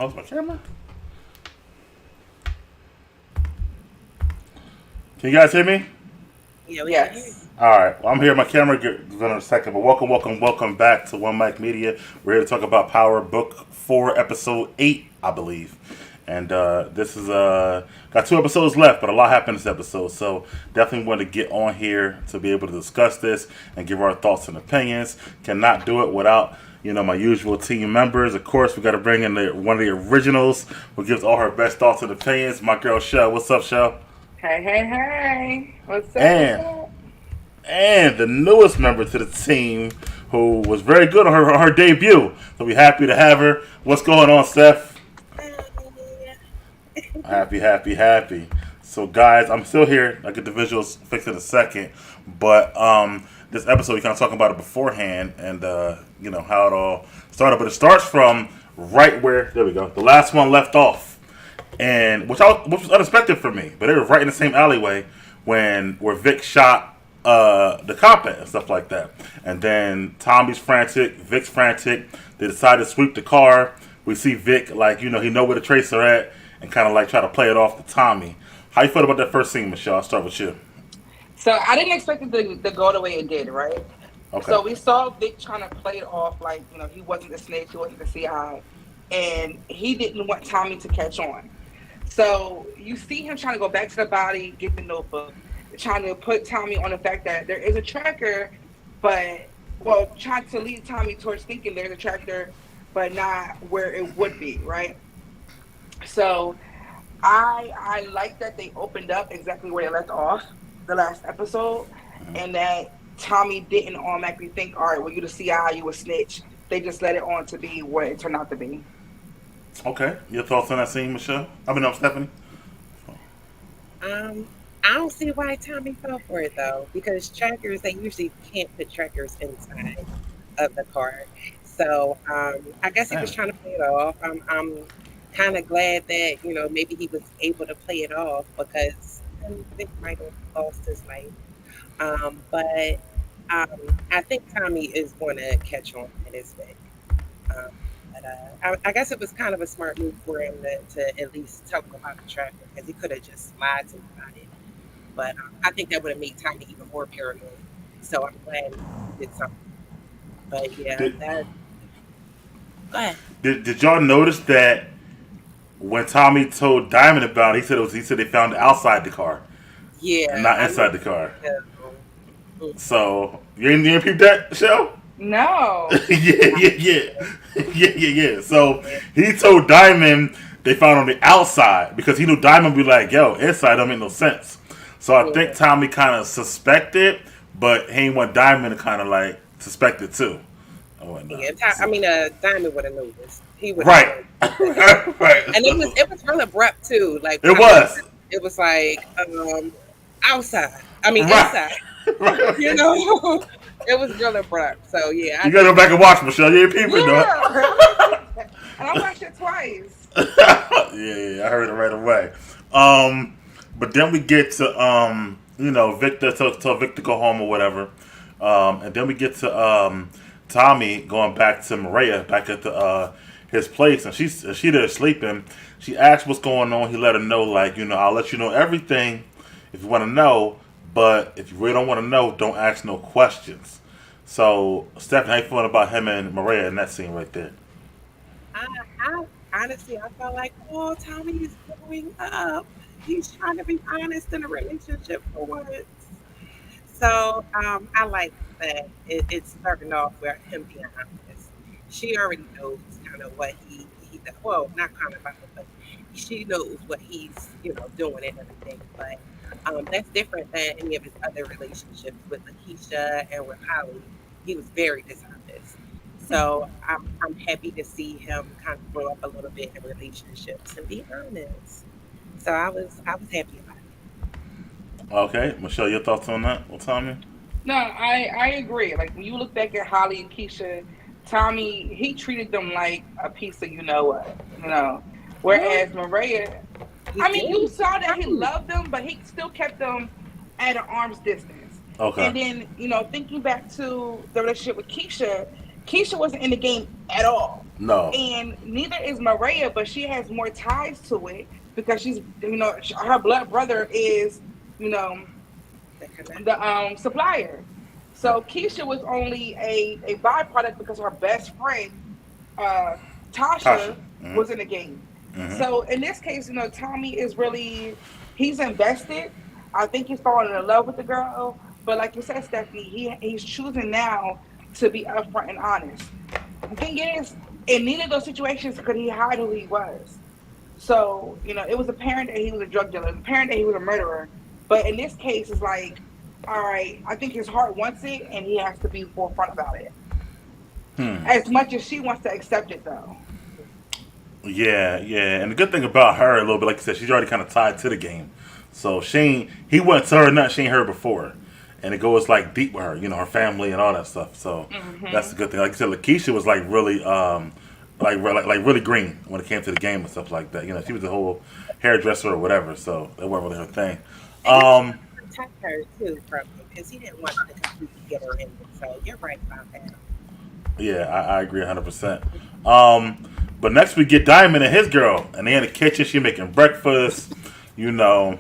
Oh, it's my camera? Can you guys hear me? Yeah, we can hear you. Yes. All right. Well, I'm here. My camera goes in a second, but welcome back to One Mic Media. We're here to talk about Power Book 4, Episode 8, I believe. And this is got 2 episodes left, but a lot happened this episode. So definitely want to get on here to be able to discuss this and give our thoughts and opinions. Cannot do it without my usual team members. Of course, we got to bring in one of the originals who gives all her best thoughts and opinions. My girl Shell. What's up, Shell? Hey, hey, hey. What's up? What's And up? and the newest member to the team who was very good on her debut. So we're happy to have her. What's going on, Steph? Happy. So guys, I'm still here. I'll get the visuals fixed in a second. But this episode we kind of talking about it beforehand and how it all started. But it starts from right where there we go. The last one left off. And which was unexpected for me. But they were right in the same alleyway where Vic shot the cop at and stuff like that. And then Tommy's frantic, Vic's frantic. They decide to sweep the car. We see Vic he know where the tracer at and kind of try to play it off to Tommy. How you feel about that first scene, Michelle? I'll start with you. So I didn't expect it to go the way it did, right? Okay. So we saw Vic trying to play it off like, he wasn't the snitch, he wasn't the CI, and he didn't want Tommy to catch on. So you see him trying to go back to the body, get the notebook, trying to put Tommy on the fact that there is a tracker, trying to lead Tommy towards thinking there's a tracker, but not where it would be, right? So I like that they opened up exactly where they left off the last episode, and that Tommy didn't automatically think, all right, well, you the CI, you a snitch. They just let it on to be what it turned out to be. Okay. Your thoughts on that scene, Michelle? Stephanie? I don't see why Tommy fell for it though, because trackers they usually can't put trackers inside of the car. So I guess he was trying to play it off. I'm kind of glad that maybe he was able to play it off because Vic might have lost his life. But I think Tommy is going to catch on in his Vic. Um, I guess it was kind of a smart move for him to at least tell him about the tracker because he could have just lied to him about it. But I think that would have made Tommy even more paranoid. So I'm glad he did something. But yeah, Did, that. Go ahead. did y'all notice that when Tommy told Diamond about it, he said they found it outside the car and Yeah, not I inside know. the car. Yeah. So you ain't peep that, Michelle? No. yeah. So he told Diamond they found on the outside because he knew Diamond would be like, yo, inside don't make no sense. So I think Yeah. Tommy kind of suspected, but he ain't want Diamond to kind of suspect it too. And whatnot. Yeah, I mean, Diamond would have noticed. He would have Right. known. Right. And it was real abrupt too. Like It when I was. noticed, it was like outside. I mean Right. inside. Right. It was real abrupt. So yeah, You gotta go back and watch, Michelle. You ain't peeping though. Yeah. And I watched it twice. Yeah, I heard it right away. But then we get to Victor tell Victor to go home or whatever. And then we get to Tommy going back to Maria back at his place, and she there sleeping. She asked what's going on. He let her know I'll let you know everything if you want to know, but if you really don't want to know, don't ask no questions. So Stephanie, how you feeling about him and Maria in that scene right there? I honestly I felt like, oh, Tommy is growing up. He's trying to be honest in a relationship for once. So I like that it's starting off with him being honest. She already knows kind of what he does. Well, not kind of, but she knows what he's doing and everything. But that's different than any of his other relationships with Lakeisha and with Holly. He was very dishonest. So I'm happy to see him kind of grow up a little bit in relationships and be honest. So I was happy about it. Okay, Michelle, your thoughts on that? Well, Tommy. No, I agree. Like when you look back at Holly and Keisha, Tommy, he treated them like a piece of what. Well, Whereas Maria, he I mean, did. you saw that he Right. loved them, but he still kept them at an arm's distance. Okay. And then, thinking back to the relationship with Keisha, Keisha wasn't in the game at all. No. And neither is Maria, but she has more ties to it because she's, her blood brother is, you know, the supplier. So Keisha was only a byproduct because her best friend, Tasha, Mm-hmm. was in the game. Mm-hmm. So in this case, Tommy is really, he's invested. I think he's falling in love with the girl. But like you said, Stephanie, he's choosing now to be upfront and honest. The thing is, in neither of those situations could he hide who he was. So, it was apparent that he was a drug dealer. It was apparent that he was a murderer. But in this case, it's like, all right, I think his heart wants it, and he has to be forefront about it. As much as she wants to accept it, though. Yeah, yeah. And the good thing about her, a little bit, like you said, she's already kind of tied to the game. So he went to her, nothing she ain't heard before. And it goes like deep with her, her family and all that stuff. So that's the good thing. Like you said, Lakeisha was like really, like really green when it came to the game and stuff like that. She was a whole hairdresser or whatever. So that wasn't really her thing. Protect her too from him because he didn't want to completely get her in. So you're right about that. Yeah, I agree 100%. But next we get Diamond and his girl, and they in the kitchen. She making breakfast. I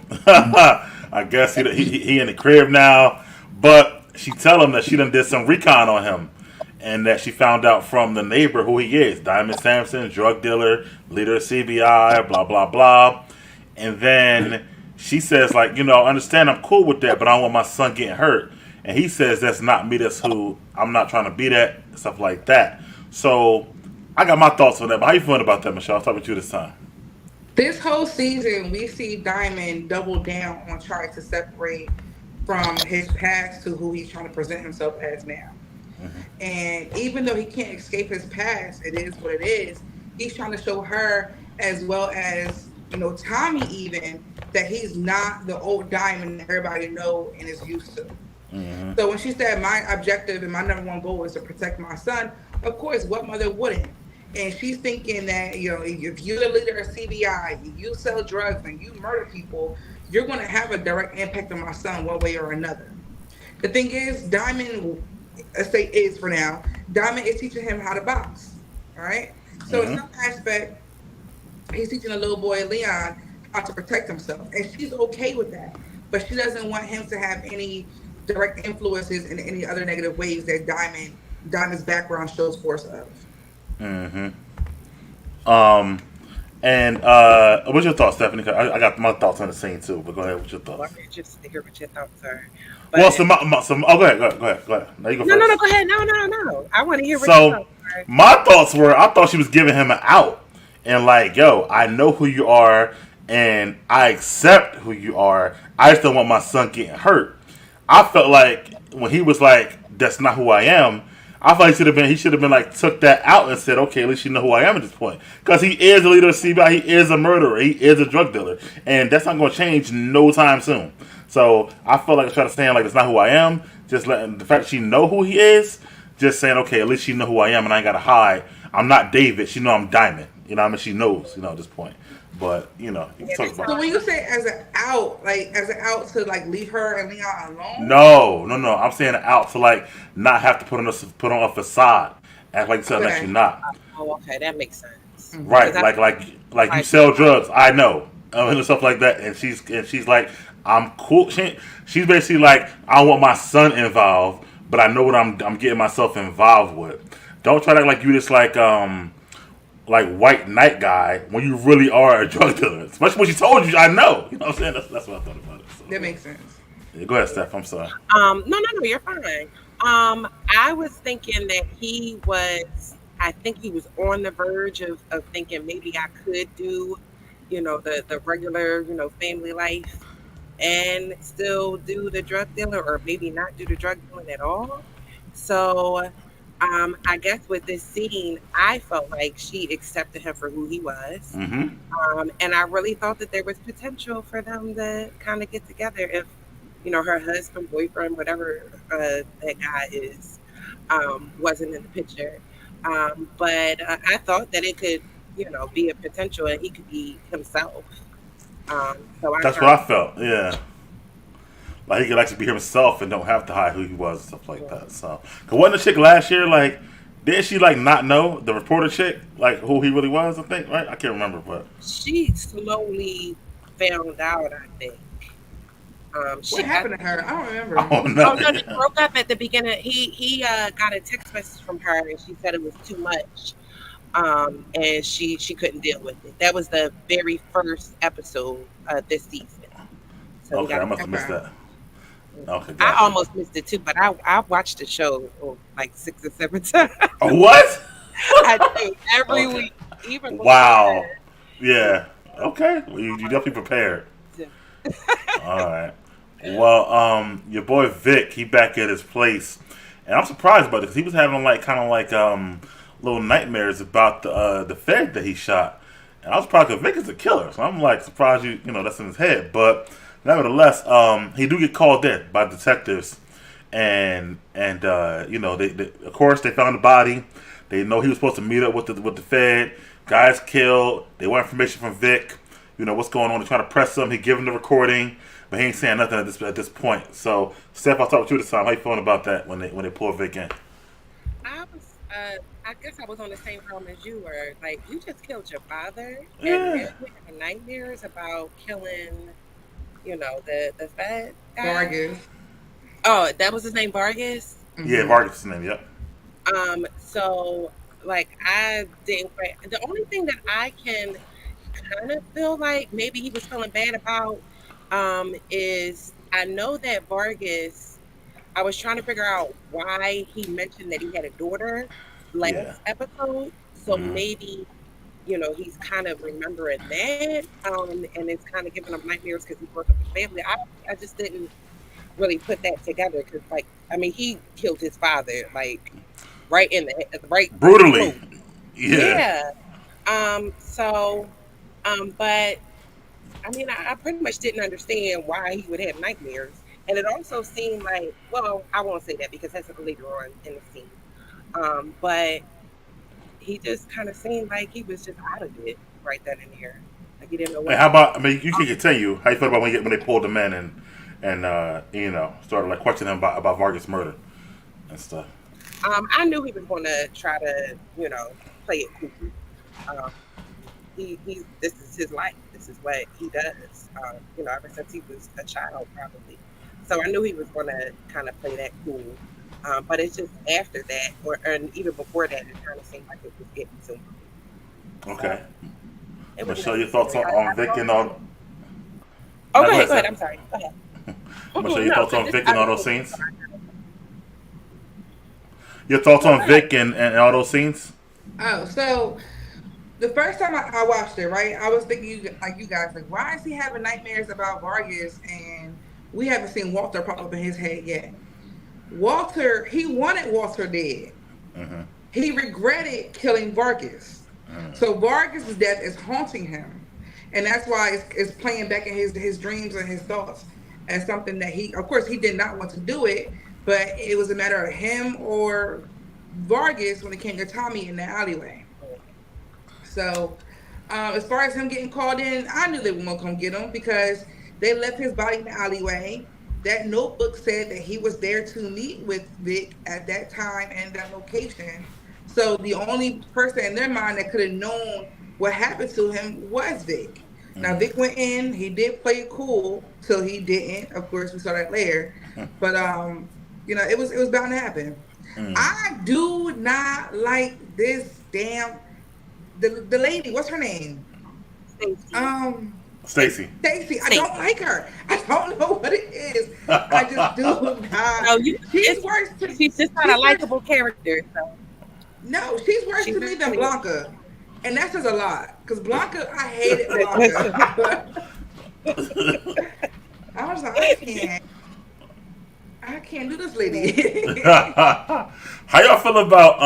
guess he in the crib now. But she tell him that she done did some recon on him, and that she found out from the neighbor who he is. Diamond Sampson, drug dealer, leader of CBI, blah blah blah. And then she says like, I understand, I'm cool with that, but I don't want my son getting hurt. And he says that's not me. That's who I'm not trying to be that, stuff like that. So I got my thoughts on that. But how you feeling about that, Michelle? I'll talk with you this time. This whole season, we see Diamond double down on trying to separate from his past to who he's trying to present himself as now. And even though he can't escape his past, it is what it is. He's trying to show her, as well as Tommy, even that he's not the old Diamond that everybody know and is used to. So when she said my objective and my number one goal is to protect my son, of course, what mother wouldn't? And she's thinking that, if you're the leader of CBI, you sell drugs and you murder people, you're going to have a direct impact on my son one way or another. The thing is, Diamond, let's say is for now, Diamond is teaching him how to box. All right? So in some aspect, he's teaching a little boy, Leon, how to protect himself. And she's okay with that. But she doesn't want him to have any direct influences in any other negative ways that Diamond's background shows force of. And what's your thoughts, Stephanie? 'Cause I got my thoughts on the scene too, but go ahead. What's your thoughts? Well, I'm just to hear what your thoughts are. Well, go ahead. Now you go first. No, go ahead. No. I want to hear what So your thoughts are. my thoughts were, I thought she was giving him an out, and like, yo, I know who you are, and I accept who you are. I just don't want my son getting hurt. I felt like when he was like, "That's not who I am," I thought he should have been like took that out and said, "Okay, at least you know who I am at this point," because he is a leader of CBI, he is a murderer, he is a drug dealer, and that's not going to change no time soon. So I felt like I tried to stand like that's not who I am. Just letting the fact that she know who he is, just saying, okay, at least she know who I am, and I ain't got to hide. I'm not David. She know I'm Diamond. What I mean? She knows. At this point. But you can talk about. So when you say as an out to like leave her and Leon alone? No. I'm saying out to like not have to put on a facade, act like something that you're not. Oh, okay, that makes sense. Right, like you sell drugs. I know, and stuff like that. And she's like, I'm cool. She's basically like, I want my son involved, but I know what I'm getting myself involved with. Don't try to act like you just like white knight guy when you really are a drug dealer. Especially when she told you, I know. You know what I'm saying? That's what I thought about it. So, that makes sense. Yeah, go ahead, Steph. I'm sorry. No, you're fine. I was thinking that I think he was on the verge of thinking maybe I could do, the regular, family life and still do the drug dealer, or maybe not do the drug dealing at all. So I guess with this scene, I felt like she accepted him for who he was. And I really thought that there was potential for them to kind of get together if, her husband, boyfriend, whatever that guy is, wasn't in the picture. But I thought that it could, be a potential and he could be himself. That's what I felt, yeah. Like he could actually be himself and don't have to hide who he was and stuff like that. So, cause wasn't the chick last year like Didn't she like not know the reporter chick like who he really was? I think right. I can't remember, but She slowly found out, I think. What She I happened to her? I don't I remember. don't Oh know. no, they broke up at the beginning. He got a text message from her, and she said it was too much. And she couldn't deal with it. That was the very first episode this season. So he Okay, got I a must text have missed Okay. that. Okay, I gotcha. almost missed it too, but I watched the show like 6 or 7 times. Oh, what? I do every Okay. week, even before. Wow. Yeah. Okay. Well, you definitely prepared. The, All right. Well, your boy Vic, he back at his place, and I'm surprised about it because he was having like kind of like little nightmares about the Fed that he shot, and I was surprised because Vic is a killer, so I'm like surprised you know that's in his head, but nevertheless, he do get called in by detectives, and you know they of course they found the body. They know he was supposed to meet up with the Fed. Guys killed. They want information from Vic. You know what's going on. They're trying to press him. He give him the recording, but he ain't saying nothing at this point. So, Steph, I'll talk with you this time. How you feeling about that when they pull Vic in? I was, I guess I was on the same realm as you were. Like, you just killed your father, and Yeah, now you have nightmares about killing, the Fed guy. Vargas. Oh, that was his name, Vargas. yeah. Hmm. Vargas is his name. Yep. So like I didn't quite. The only thing that I can kind of feel like maybe he was feeling bad about is I know that Vargas. I was trying to figure out why he mentioned that he had a daughter Yeah. last episode. So Hmm. maybe he's kind of remembering that, and it's kind of giving him nightmares because he broke up his family. I just didn't really put that together because, like, I mean, he killed his father, like, right in the right Brutally. throat. Yeah. Yeah. So, but I mean, I pretty much didn't understand why he would have nightmares, and it also seemed like, well, I won't say that because that's later on in the scene. But he just kind of seemed like he was just out of it right then and there, like he didn't know And what how to do. about? I mean, you can continue. How you feel about when they pulled him in and you know started like questioning him about Vargas' murder and stuff. I knew he was going to try to, play it cool. Um, he this is his life. This is what he does. Ever since he was a child, probably. So I knew he was going to kind of play that cool. But it's just after that, and even before that, it kind of seemed like it was getting too much. Okay. So it was Michelle, your thoughts necessary. I on Vic and all? Oh, No, go go ahead. ahead, Go ahead. Steph. I'm sorry. Go ahead. Michelle, your No, thoughts because on this Vic I and all was those thinking scenes? about. Your thoughts No, go on ahead. Vic and all those scenes? Oh, so the first time I watched it, right, I was thinking like you guys, like, why is he having nightmares about Vargas and we haven't seen Walter pop up in his head yet? Walter, he wanted Walter dead. Mm-hmm. He regretted killing Vargas. So Vargas' death is haunting him. And that's why it's playing back in his dreams and his thoughts as something that of course, he did not want to do it, but it was a matter of him or Vargas when it came to Tommy in the alleyway. So, as far as him getting called in, I knew they were gonna come get him because they left his body in the alleyway. That notebook said that he was there to meet with Vic at that time and that location. So the only person in their mind that could have known what happened to him was Vic. Now Vic went in, he did play it cool till he didn't. Of course, we saw that later. But it was bound to happen. Mm. I do not like this damn the lady, what's her name? Stacy. Um, Stacy. Stacy. I don't Stacy. like her. I don't know what it is. I just do not. No, She's it's worse to she's just not a she's worse. likable character. So No, she's worse she to me than really is. Blanca, and that says a lot. Cause Blanca, I hated Blanca, but I was like, I can't do this lady. How y'all feel about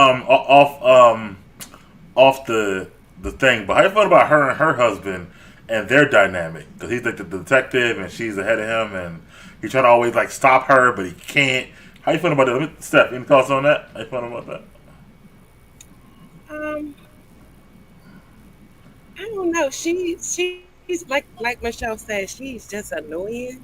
off the thing? But how you feel about her and her husband and their dynamic? Because he's like the detective and she's ahead of him, and he's trying to always like stop her, but he can't. How you feeling about that? Steph, any thoughts on that? How you feeling about that? um, I don't know. She's like Michelle said, she's just annoying.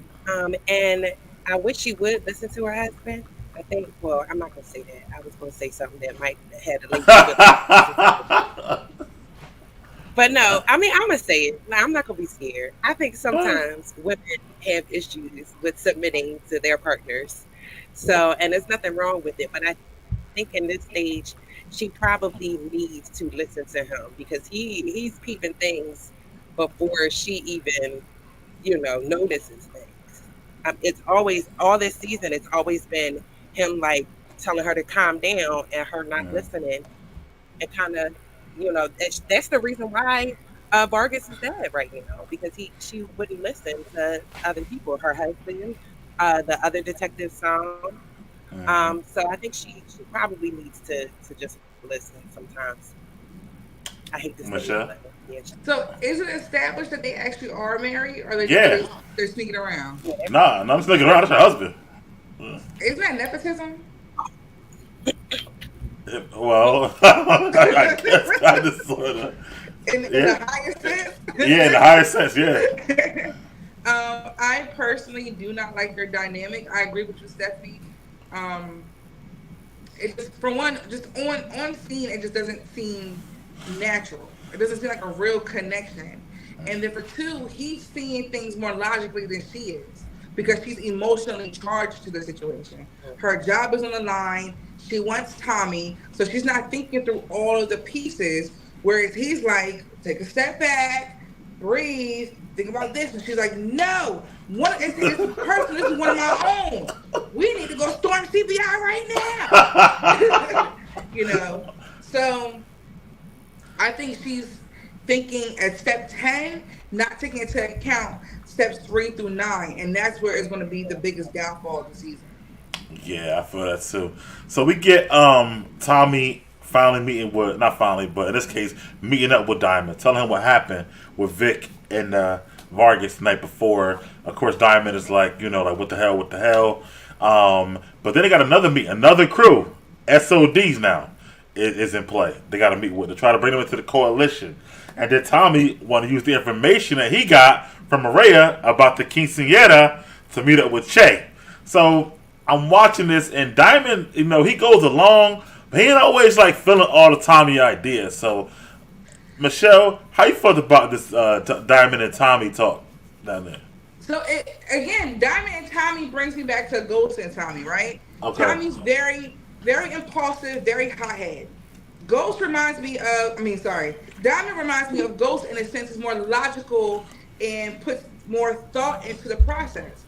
And I wish she would listen to her husband. I think. Well, I'm not gonna say that. I was gonna say something that might have a link to but no, I mean, I'm gonna say it. Like, I'm not gonna be scared. I think sometimes women have issues with submitting to their partners. So, and there's nothing wrong with it. But I think in this stage, she probably needs to listen to him because he's peeping things before she even, notices things. It's always all this season. It's always been him like telling her to calm down and her not Mhm. listening and kind of, that's the reason why Vargas is dead right now because she wouldn't listen to other people, her husband, the other detective Sam. Mhm. So I think she probably needs to just listen sometimes. I hate to say it, Michelle? but yeah, So is it established that they actually are married, or Yeah. they're sneaking around? yeah, Nah, no, I'm just looking around. That's her husband. Uh, Isn't that nepotism? Well, I guess kind of sort of. In the Yeah. highest sense? Yeah, in the higher sense, yeah. I personally do not like their dynamic. I agree with you, Stephanie. Um, it just, for one, just on scene, it just doesn't seem natural. It doesn't seem like a real connection. And then for two, he's seeing things more logically than she is because she's emotionally charged to the situation. Her job is on the line. She wants Tommy, so she's not thinking through all of the pieces. Whereas he's like, take a step back, breathe, think about this. And she's like, no, it's personal. This is one of my own. We need to go storm CPI right now. So I think she's thinking at step 10, not taking into account steps 3 through 9. And that's where it's going to be the biggest downfall of the season. Yeah, I feel that too. So we get Tommy finally meeting with, not finally, but in this case meeting up with Diamond, telling him what happened with Vic and Vargas the night before. Of course, Diamond is like, like what the hell. But then they got another crew, SODs now is in play. They got to meet with to try to bring them into the coalition. And then Tommy want to use the information that he got from Maria about the quinceañera to meet up with Che. So I'm watching this, and Diamond, he goes along, but he ain't always like feeling all the Tommy ideas. So, Michelle, how you felt about this Diamond and Tommy talk down there? So again, Diamond and Tommy brings me back to Ghost and Tommy, right? Okay. Tommy's very, very impulsive, very hothead. Ghost reminds me of, Diamond reminds me of Ghost in a sense is more logical and puts more thought into the process.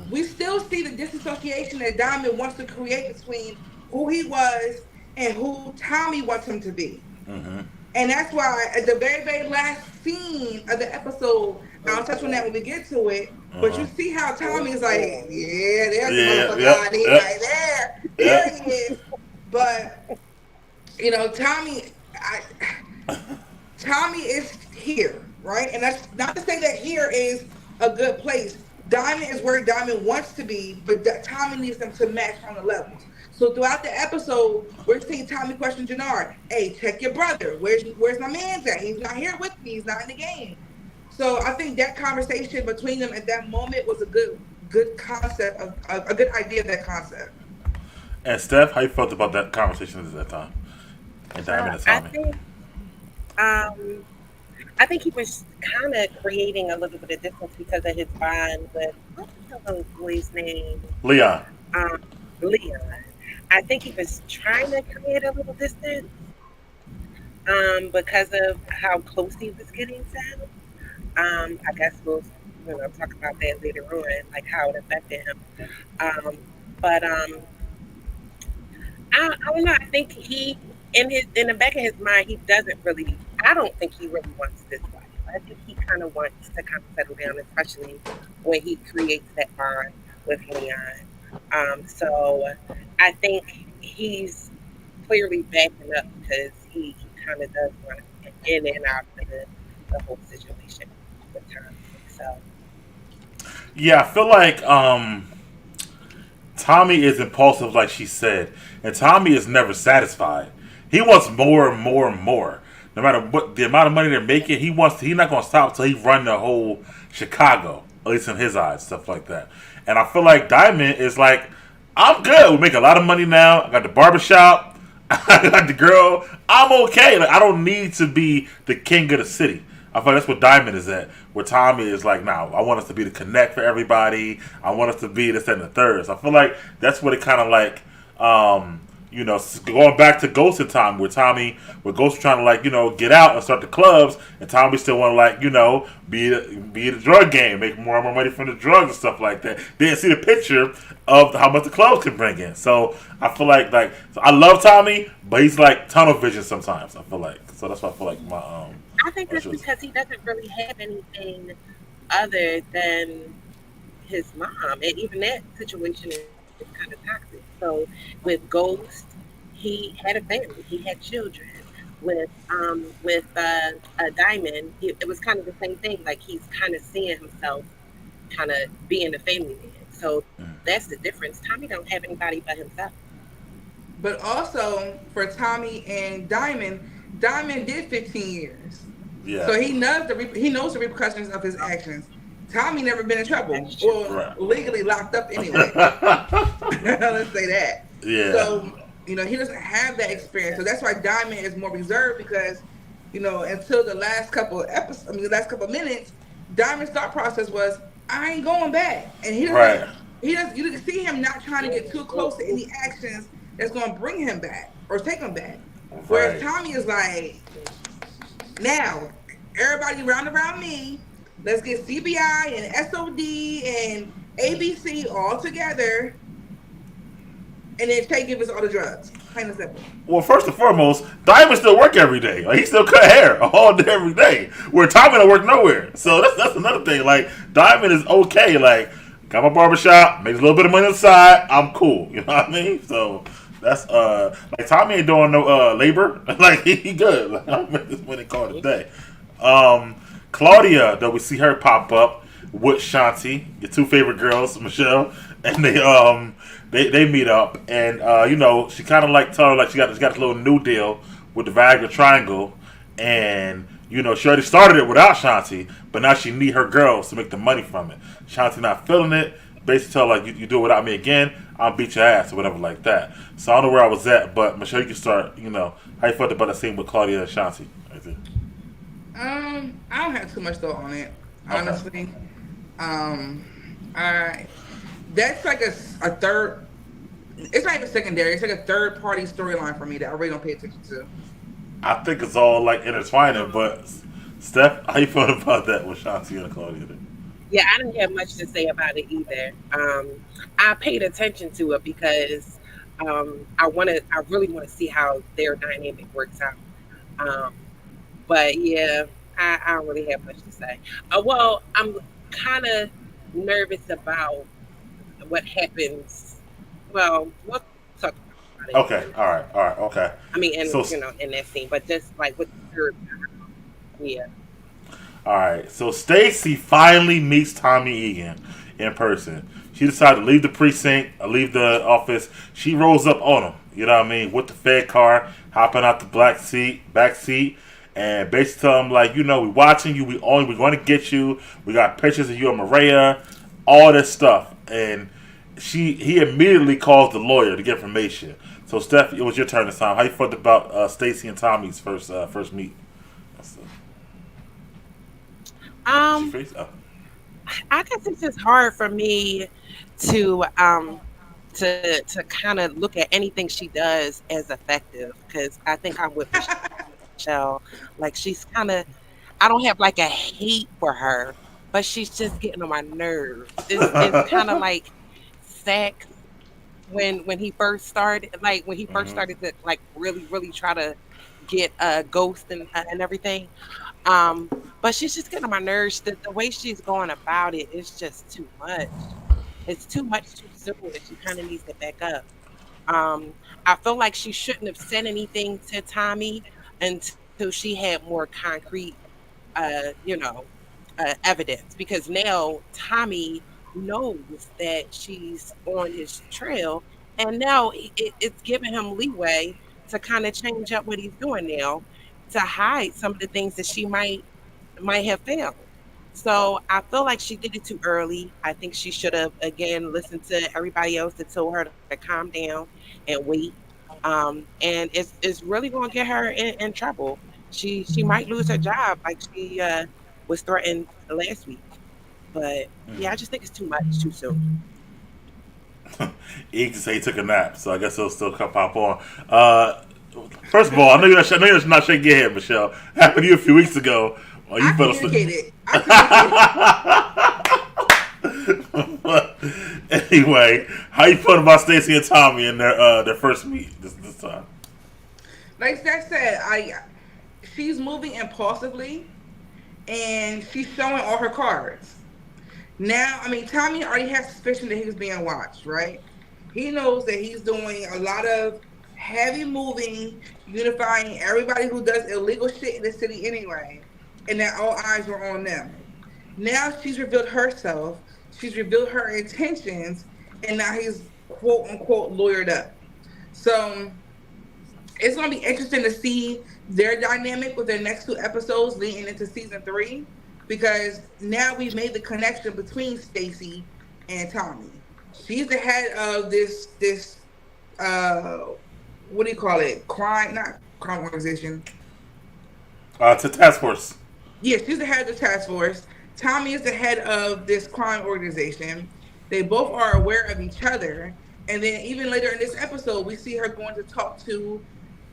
We still see the disassociation that Diamond wants to create between who he was and who Tommy wants him to be. Mm-hmm. And that's why at the very, very last scene of the episode, I'll touch on that when we get to it, but you see how Tommy is like, yeah, there's the motherfucker ID right there. There he is. But, Tommy is here, right? And that's not to say that here is a good place. Diamond is where Diamond wants to be, but Tommy needs them to match on the levels. So throughout the episode, we're seeing Tommy question Jannard, hey, check your brother. Where's my man's at? He's not here with me. He's not in the game. So I think that conversation between them at that moment was a good concept, a good idea of that concept. And Steph, how you felt about that conversation at that time? And Diamond and Tommy. I think he was kind of creating a little bit of distance because of his bond with what's the little boy's name? Leon. Leon. I think he was trying to create a little distance because of how close he was getting to him. I guess we'll talk about that later on, like how it affected him. But I don't know. I think he in the back of his mind, he doesn't really. I don't think he really wants this life. I think he kind of wants to kind of settle down, especially when he creates that bond with Leon. So I think he's clearly backing up because he kind of does want to get in and out of the whole situation with Tommy. So Yeah, I feel like Tommy is impulsive, like she said, and Tommy is never satisfied. He wants more and more and more. No matter what the amount of money they're making, he's not going to stop until he run the whole Chicago, at least in his eyes, stuff like that. And I feel like Diamond is like, I'm good. We make a lot of money now. I got the barbershop. I got the girl. I'm okay. Like I don't need to be the king of the city. I feel like that's what Diamond is at. Where Tommy is like, nah, I want us to be the connect for everybody. I want us to be this and the third. So I feel like that's what it kind of like. Going back to Ghost and Tommy, where Ghost was trying to like, get out and start the clubs, and Tommy still want to like, be the drug game, make more and more money from the drugs and stuff like that. Didn't see the picture of how much the clubs can bring in. So I feel like so I love Tommy, but he's like tunnel vision sometimes. I feel like so that's why I feel like I think that's because he doesn't really have anything other than his mom, and even that situation is kind of toxic. So with Ghost, he had a family, he had children. With Diamond, it was kind of the same thing. Like he's kind of seeing himself, kind of being a family man. So that's the difference. Tommy don't have anybody but himself. But also for Tommy and Diamond, Diamond did 15 years. yeah. So he knows the repercussions of his actions. Tommy never been in trouble or Right. legally locked up anyway. Let's say that. Yeah. So he doesn't have that experience. So that's why Diamond is more reserved because until the last couple of episodes, the last couple of minutes, Diamond's thought process was, I ain't going back, and he doesn't. Right. He doesn't. You can see him not trying to get too close to any actions that's going to bring him back or take him back. Whereas Right. Tommy is like, now everybody around me, let's get CBI and SOD and ABC all together, and then Tay give us all the drugs. Plain and simple. Well, first and foremost, Diamond still work every day. Like he still cut hair all day every day. Where Tommy don't work nowhere. So that's another thing. Like Diamond is okay. Like got my barbershop, makes a little bit of money on the side. I'm cool. You know what I mean? So that's like Tommy ain't doing no labor. Like he good. Like I'm make this money call it a day. Claudia, though, we see her pop up with Shanti, your two favorite girls, Michelle, and they meet up, and she kind of like tell her like she got this little new deal with the Viagra Triangle, and she already started it without Shanti, but now she need her girls to make the money from it. Shanti not feeling it, basically tell her, like you do it without me again, I'll beat your ass or whatever like that. So I don't know where I was at, but Michelle, you can start. How you felt about the scene with Claudia and Shanti? Right there. I don't have too much thought on it, Okay. honestly. That's like a third. It's not even secondary. It's like a third party storyline for me that I really don't pay attention to. I think it's all like intertwining, but Steph, how you feel about that with Shanti and Claudia? Yeah, I didn't have much to say about it either. I paid attention to it because I really want to see how their dynamic works out. Um, but yeah, I don't really have much to say. Well, I'm kind of nervous about what happens. Well, we'll talk about it. Okay, all right, okay. I mean, and So, in that scene, but just like with the third, yeah. all right. So Stacy finally meets Tommy Egan in person. She decided to leave the precinct, leave the office. She rolls up on him. You know what I mean? With the Fed car, hopping out the back seat, and basically tell him like, we watching you. We're going to get you. We got pictures of you and Maria, all this stuff, and he immediately calls the lawyer to get information. So Steph, it was your turn this time. How you felt about Stacy and Tommy's first meet? Um, I guess it's just hard for me to to kind of look at anything she does as effective because I think I'm with Michelle. Like she's kind of, I don't have like a hate for her, but she's just getting on my nerves. It's kind of like Sax when he first started, like when he first started to like really try to get Ghost and everything. But she's just getting on my nerves. The way she's going about it is just too much. It's too much too soon, and she kind of needs to back up. I feel like she shouldn't have said anything to Tommy until she had more concrete, uh, you know, evidence. Because now Tommy knows that she's on his trail, and now it's giving him leeway to kind of change up what he's doing now to hide some of the things that she might have found. So I feel like she did it too early. I think she should have again listened to everybody else that told her to calm down and wait. And it's really going to get her in trouble. She might lose her job like she was threatened last week. But yeah, I just think it's too much too soon. He can say he took a nap, so I guess he'll still come pop on. First of all, I know you're not shaking your head, Michelle. Happened to you a few weeks ago. You I fell asleep. communicated. I But anyway, how you feeling about Stacey and Tommy in their first meet this time? like Zach said, she's moving impulsively and she's showing all her cards. Now, I mean, Tommy already has suspicion that he was being watched, right? He knows that he's doing a lot of heavy moving, unifying everybody who does illegal shit in the city anyway, and that all eyes were on them. Now she's revealed herself, she's revealed her intentions, and now he's quote unquote lawyered up. So it's gonna be interesting to see their dynamic with their next two episodes leading into season 3, because now we've made the connection between Stacey and Tommy. She's the head of this what do you call it? Not crime organization. It's a task force. Yeah, she's the head of the task force. Tommy is the head of this crime organization. They both are aware of each other. And then even later in this episode, we see her going to talk to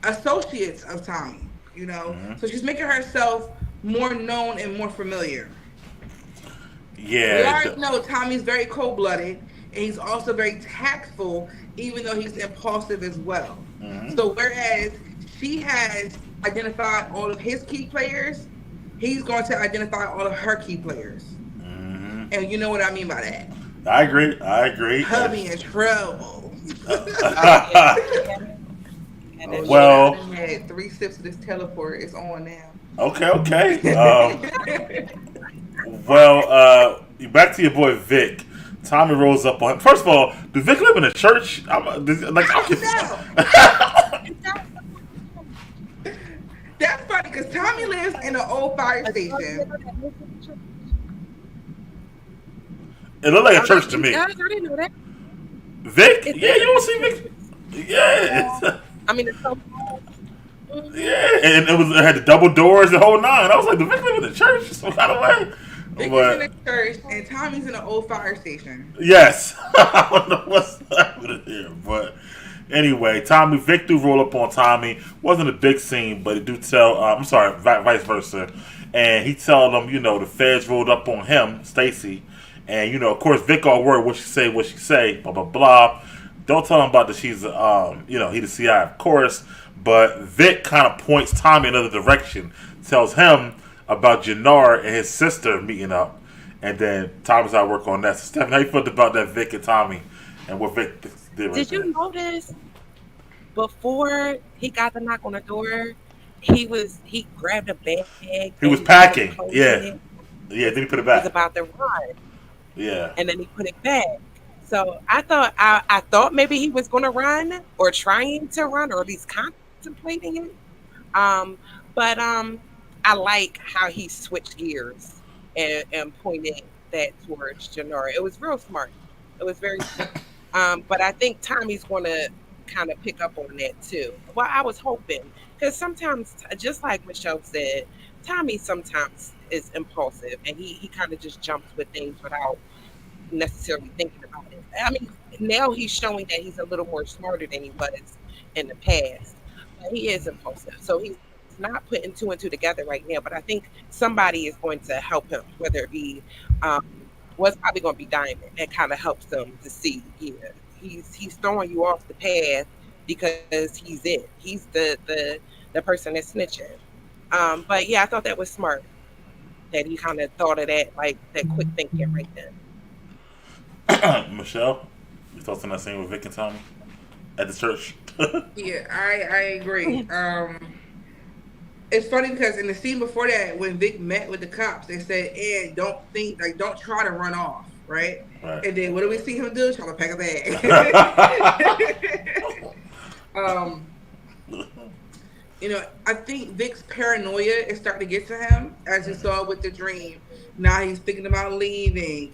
associates of Tommy, you know? Mm-hmm. So she's making herself more known and more familiar. Yeah. We already know Tommy's very cold-blooded, and he's also very tactful, even though he's impulsive as well. Mm-hmm. So whereas she has identified all of his key players, he's going to identify all of her key players. Mm-hmm. And you know what I mean by that. I agree. Hubby in trouble. Well, I had 3 sips of this teleport. It's on now. okay. Well, back to your boy Vic. Tommy rolls up on him. First of all, does Vic live in a church? That's funny because Tommy lives in an old fire station. It looked like a church to me. I didn't know that. Vic? Yeah, you don't see Vic? Yeah. I mean, it's so. Yeah, and it had the double doors, the whole nine. I was like, the Vic live in the church some kind of way. Vic But is in a church and Tommy's in an old fire station. yes, I don't know what's happening here, but anyway, Vic do roll up on Tommy. Wasn't a big scene, but it do tell. I'm sorry, vice versa. And he tell them, the feds rolled up on him, Stacey, and of course, Vic all worried what she say, blah blah blah. Don't tell him about that she's, he the CI, of course. But Vic kind of points Tommy another direction, tells him about Jannar and his sister meeting up, and then Tommy's out work on that. So, Stephen, how you felt about that Vic and Tommy and what Vic did? Did you notice before he got the knock on the door, he grabbed a bag. He was packing. Yeah. Then he put it He was back. about to run, Yeah. and then he put it back. So I thought maybe he was going to run or trying to run or at least contemplating it. But I like how he switched gears and pointed that towards Janora. It was real smart. It was very smart. But I think Tommy's going to kind of pick up on that too. Well, I was hoping because sometimes, just like Michelle said, Tommy sometimes is impulsive and he kind of just jumps with things without necessarily thinking about it. I mean, now he's showing that he's a little more smarter than he was in the past. But he is impulsive, so he's not putting 2 and 2 together right now. But I think somebody is going to help him, whether it be what's probably going to be Diamond. It kind of helps them to see, he's throwing you off the path because he's it. He's the person that's snitching. But yeah, I thought that was smart that he kind of thought of that, like that quick thinking right then. Michelle, you thoughts on that scene with Vic and Tommy at the church? Yeah, I agree. It's funny because in the scene before that, when Vic met with the cops, they said, "Ed, don't try to run off, right?" Right. And then what do we see him do? Trying to pack a bag. I think Vic's paranoia is starting to get to him, as you saw with the dream. Now he's thinking about leaving.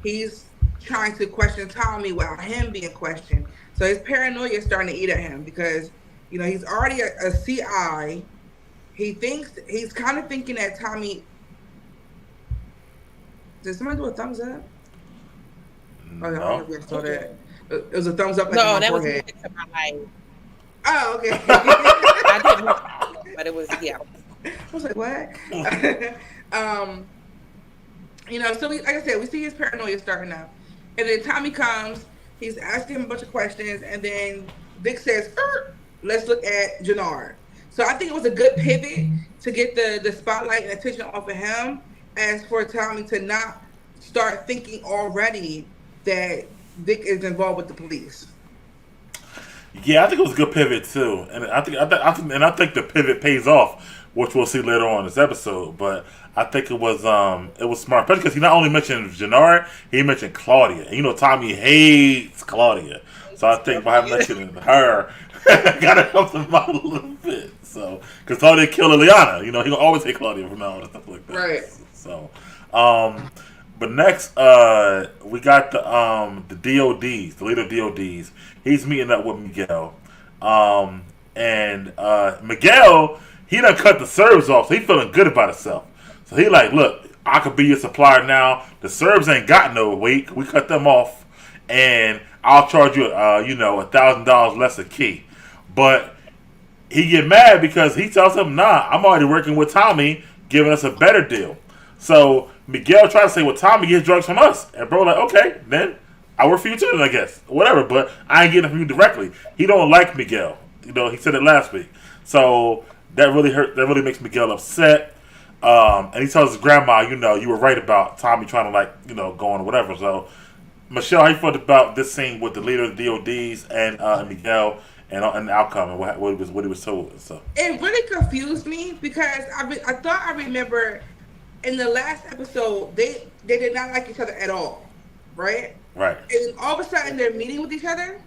He's trying to question Tommy without him being questioned. So his paranoia is starting to eat at him because he's already a CI. He's kind of thinking that Tommy. Did somebody do a thumbs up? Oh, I don't know No. if you saw that. It was a thumbs up like No, on my that was me forehead. to my life. Oh, okay. I didn't, but it was yeah. I was like, what? um, so like I said, we see his paranoia starting up. And then Tommy comes, he's asking him a bunch of questions, and then Vic says, let's look at Jannard. So I think it was a good pivot to get the spotlight and attention off of him, as for Tommy to not start thinking already that Vic is involved with the police. Yeah, I think it was a good pivot too, and I think the pivot pays off, which we'll see later on in this episode. But I think it was smart, especially because he not only mentioned Jannard, he mentioned Claudia, and Tommy hates Claudia, so I think by mentioning her, gotta help them out a little bit. So because Claudia killed Liliana, he gonna always hate Claudia from now on and stuff like that. Right. So, but next, we got the DODs, the leader of DODs. He's meeting up with Miguel, and Miguel, he done cut the Serbs off, so he feeling good about himself. So he like, look, I could be your supplier now. The Serbs ain't got no weight. We cut them off, and I'll charge you, $1,000 less a key. But he get mad because he tells him, nah, I'm already working with Tommy, giving us a better deal. So Miguel tried to say, well, Tommy gets drugs from us. And bro like, okay, then I work for you too, then I guess. Whatever, but I ain't getting it from you directly. He don't like Miguel. He said it last week. So that really hurt. That really makes Miguel upset. And he tells his grandma, you were right about Tommy trying to go on or whatever. So Michelle, how you felt about this scene with the leader of the DODs and Miguel and the outcome and what he was told? So it really confused me because I thought I remember in the last episode they did not like each other at all, right? Right. And all of a sudden they're meeting with each other.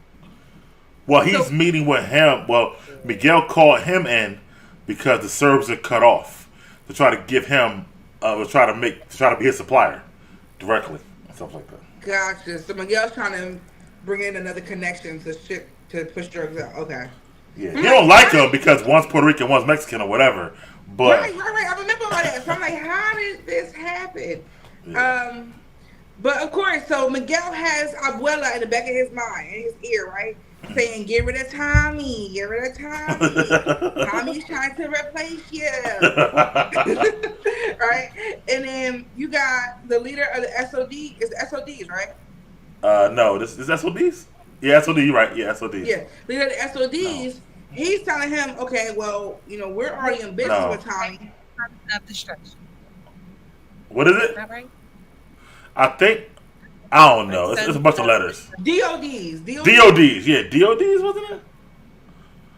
Well, he's meeting with him. Well, Miguel called him in because the Serbs are cut off to try to give him, to try to be his supplier directly and stuff like that. Gotcha. So Miguel's trying to bring in another connection to push drugs out. Okay. Yeah, he don't like him because one's Puerto Rican, one's Mexican, or whatever. But right. I remember all that. So I'm like, how did this happen? Yeah. But of course, so Miguel has Abuela in the back of his mind, in his ear, right? Saying, get rid of Tommy, get rid of Tommy. Tommy's trying to replace you. Right? And then you got the leader of the SOD. It's the SODs, right? No, this is SODs? Yeah, SOD, you're right. Yeah, SODs. Yeah. Leader of the SODs, no. He's telling him, okay, well, we're already in business with Tommy. Of destruction. What is it? Is that right? I think, I don't know. It's a bunch of letters. DODs, yeah, DODs, wasn't it?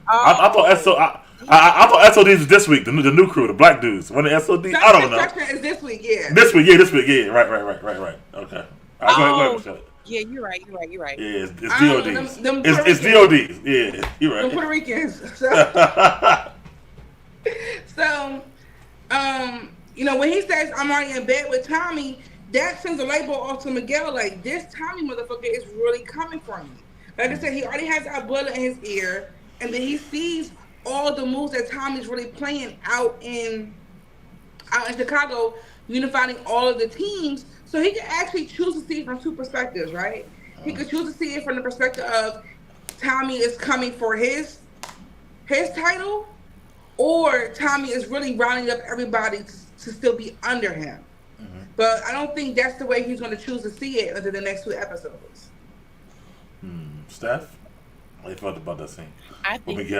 I thought SODs was this week. The new crew, the black dudes. When the SOD, I don't know. Is this week, yeah. This week, yeah. Right. Okay. Go ahead, Michelle. Yeah, you're right. Yeah, it's DODs. It's DODs. Yeah, you're right. Them Puerto Ricans. So, when he says I'm already in bed with Tommy, that sends a label off to Miguel like this Tommy motherfucker is really coming for me. Like I said, he already has Abuela in his ear, and then he sees all the moves that Tommy's really playing out in Chicago, unifying all of the teams. So he can actually choose to see it from two perspectives, right? He could choose to see it from the perspective of Tommy is coming for his title, or Tommy is really rounding up everybody to still be under him. Mm-hmm. But I don't think that's the way he's going to choose to see it until the next two episodes. Steph, what do you felt about that scene? I think he's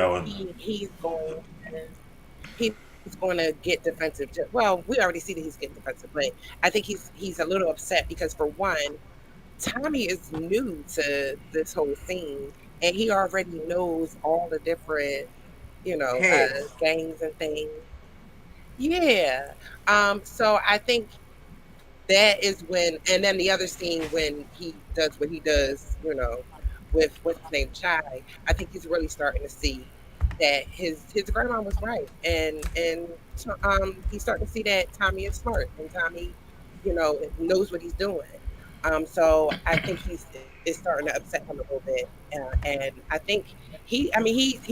going to get defensive. Well, we already see that he's getting defensive, but I think he's a little upset because, for one, Tommy is new to this whole scene, and he already knows all the different, gangs and things. Yeah. So I think that is when, and then the other scene when he does what he does, with what's his name, Chai. I think he's really starting to see that his grandma was right, and he's starting to see that Tommy is smart and Tommy knows what he's doing. So I think is starting to upset him a little bit, and I think he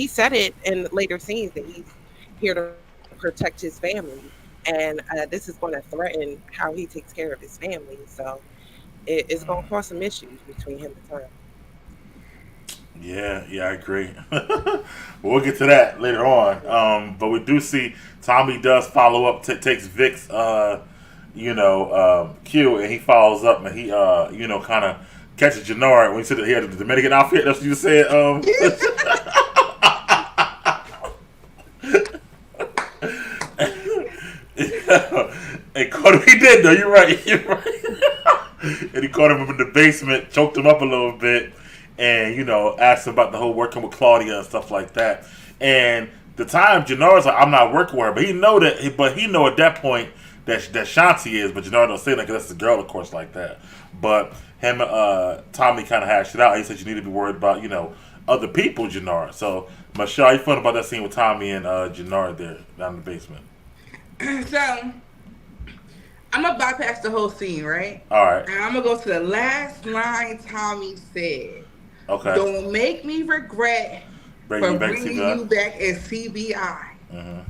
said it in later scenes that he's here to protect his family, and this is going to threaten how he takes care of his family. So it's going to cause some issues between him and Tom. Yeah, yeah, I agree. But we'll get to that later on. But we do see Tommy does follow up, takes Vic's, cue, and he follows up, and he, kind of catches Jannard when he said that he had the Dominican outfit. That's what you said. And caught him. He did though. You're right. You're right. And he caught him in the basement, choked him up a little bit, and asked him about the whole working with Claudia and stuff like that. And the time Jannard's like, I'm not working with her, but he know that. But he know at that point that Shanti is, but Jannard don't say that because that's the girl, of course, like that. But him, Tommy kind of hashed it out. He said you need to be worried about other people, Jannard. So Michelle, how you fun about that scene with Tommy and Jannard there down in the basement? So I'm gonna bypass the whole scene, right? All right. And I'm gonna go to the last line Tommy said. Okay. Don't make me regret Bringing you back as CBI. Mm-hmm.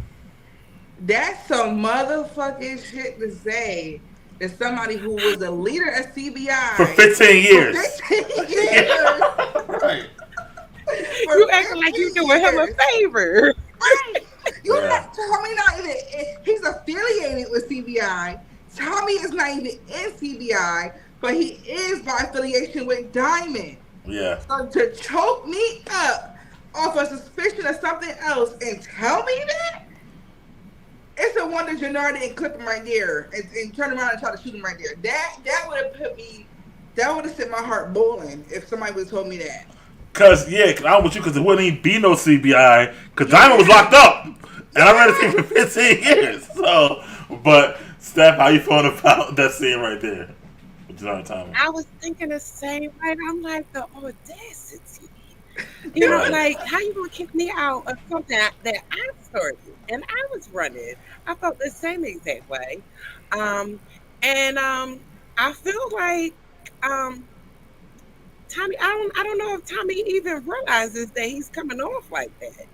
That's some motherfucking shit to say to somebody who was a leader at CBI for 15 years. For 15 years. Right. You acting like you doing him a favor. Right. Tommy not even, he's affiliated with CBI. Tommy is not even in CBI, but he is by affiliation with Diamond. Yeah. So to choke me up off a suspicion of something else and tell me that, it's a wonder Jannard didn't clip him right there and turn around and try to shoot him right there. That would have that would have set my heart boiling if somebody would have told me that. Cause I'm with you because there wouldn't even be no CBI because Diamond was locked up and I ran it for 15 years. So, but Steph, how you feeling about that scene right there with Jannard Tommy? I was thinking the same way. I'm like, the audacity. Like, how you gonna kick me out of something that I started and I was running? I felt the same exact way. I feel like Tommy, I don't know if Tommy even realizes that he's coming off like that.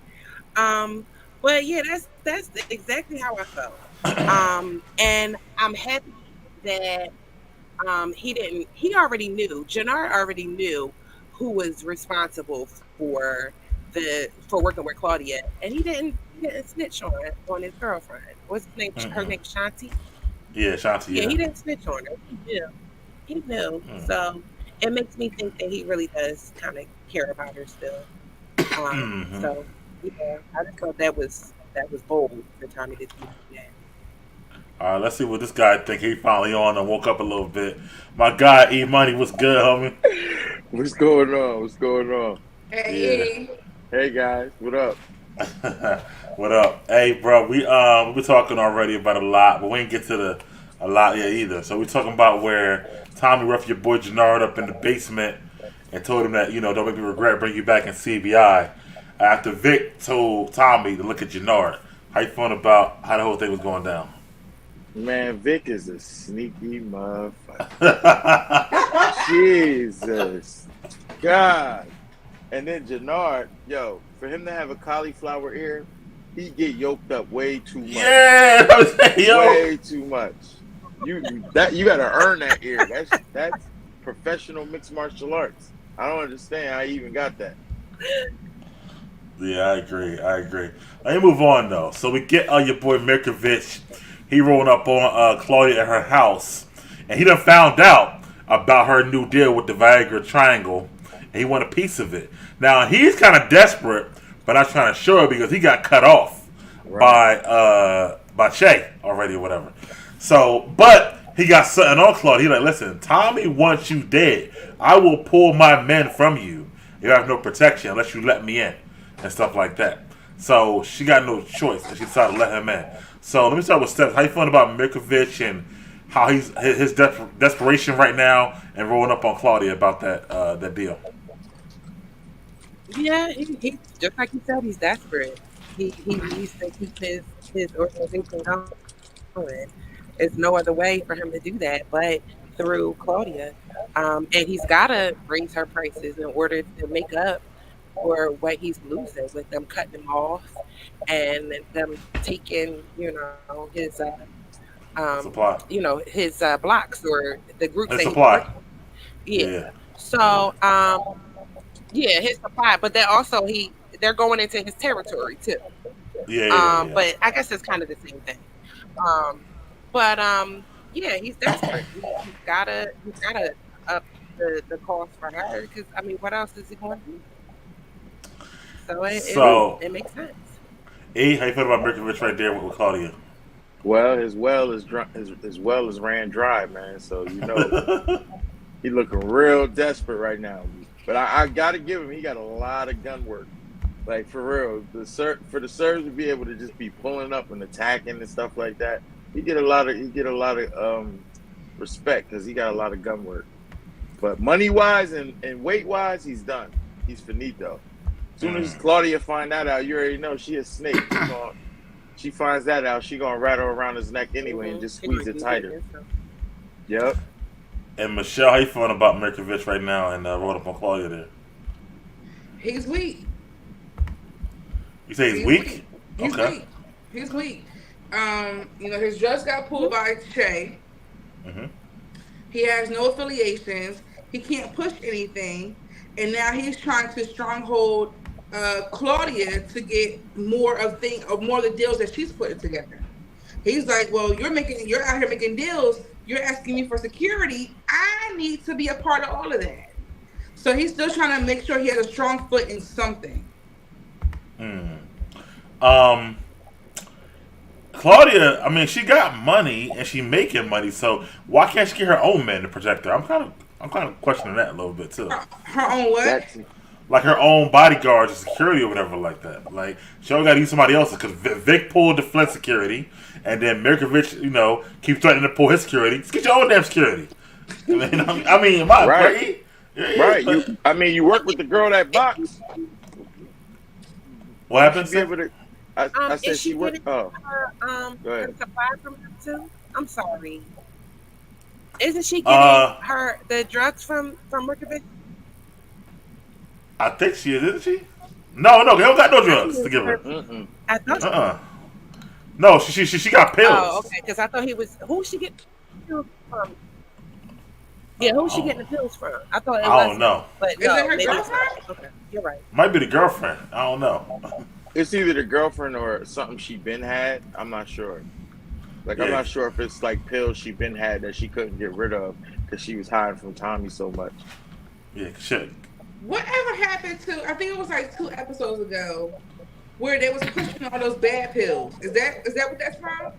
But yeah, that's exactly how I felt. And I'm happy that he already knew, Jannard already knew who was responsible for working with Claudia, and he didn't snitch on his girlfriend. What's her name? Mm-hmm. Her name's Shanti. Yeah, Shanti. Yeah, he didn't snitch on her. He knew. Mm. So it makes me think that he really does kind of care about her still. So yeah, I just thought that was bold for Tommy to do that. All right, let's see what this guy think. He finally on and woke up a little bit. My guy, E Money, what's good, homie? What's going on? What's going on? Hey. Yeah. Hey guys, what up? What up? Hey, bro, we've been talking already about a lot, but we ain't get to a lot yet either. So we're talking about where Tommy roughed your boy Jannard up in the basement and told him that, don't make me regret bring you back in CBI. After Vic told Tommy to look at Jannard. How you feeling about how the whole thing was going down? Man, Vic is a sneaky motherfucker. Jesus. God. And then Jannard, for him to have a cauliflower ear, he get yoked up way too much. Yeah, way too much. You gotta earn that ear. That's professional mixed martial arts. I don't understand how you even got that. Yeah, I agree. Let me move on though. So we get your boy Mirkovich. He rolling up on Claudia at her house, and he done found out about her new deal with the Viagra Triangle, and he want a piece of it. Now he's kind of desperate, but I'm trying to show it because he got cut off by Che already or whatever. So, but he got something on Claudia. He like, listen, Tommy wants you dead. I will pull my men from you. You have no protection unless you let me in and stuff like that. So she got no choice, and she decided to let him in. So let me start with Steph. How you feeling about Mirkovich and how his desperation right now and rolling up on Claudia about that deal? Yeah, he just like you said, he's desperate. He needs to keep his organization going. It's no other way for him to do that but through Claudia. And he's got to raise her prices in order to make up for what he's losing with them cutting him off and them taking, Supply. his blocks or the groups His that he's supply. working. Yeah. Yeah. So, yeah, his supply, but then also they're going into his territory too. Yeah. But I guess it's kind of the same thing. Um, but yeah, he's desperate. He's gotta up the cost for her because I mean, what else is he going to do? So So, it makes sense. E, how you feel about Mirkovich right there with Claudia? Well, his well is ran dry, man. So he looking real desperate right now. But I gotta give him, he got a lot of gun work. Like for real, for the Serbs to be able to just be pulling up and attacking and stuff like that, he get a lot of respect because he got a lot of gun work. But money wise and weight wise, he's done. He's finito. As soon as Claudia find that out, you already know she a snake. She finds that out, she gonna rattle around his neck anyway and just squeeze it tighter. Yep. And Michelle, how you feeling about Mirkovich right now and wrote up on Claudia there? He's weak. You say he's weak? He's Okay. weak. He's weak. His drugs got pulled by Shay. Mm-hmm. He has no affiliations. He can't push anything, and now he's trying to stronghold Claudia to get more of the deals that she's putting together. He's like, well, you're out here making deals. You're asking me for security. I need to be a part of all of that. So he's still trying to make sure he has a strong foot in something. Claudia, I mean, she got money and she making money, so why can't she get her own man to protect her? I'm kind of questioning that a little bit too. Her own what? Like her own bodyguards or security or whatever like that. Like she only got to use somebody else's because Vic pulled the Flint security, and then Mirkovich, keep threatening to pull his security. Just get your own damn security. I mean, am I Right. right? Right. You work with the girl that box. What happened? She be able to, I said Is she worked. getting Oh, her, go ahead. her supply from him too? I'm sorry. Isn't she getting the drugs from Merkovich? I think she is, isn't she? No, they don't got no drugs to give her. Mm-mm. I thought. No, she got pills. Oh, okay. Because I thought he was. Who's she getting pills from? Yeah, who's she getting the pills from? I thought it was. I don't know. But Is no, it her maybe it's girlfriend? not. Okay, you're right. Might be the girlfriend. I don't know. It's either the girlfriend or something she been had. I'm not sure. I'm Yeah. not sure if it's like pills she been had that she couldn't get rid of because she was hiding from Tommy so much. Yeah, shit. Whatever happened to? I think it was like 2 episodes ago, where they was pushing all those bad pills. Is that what that's from?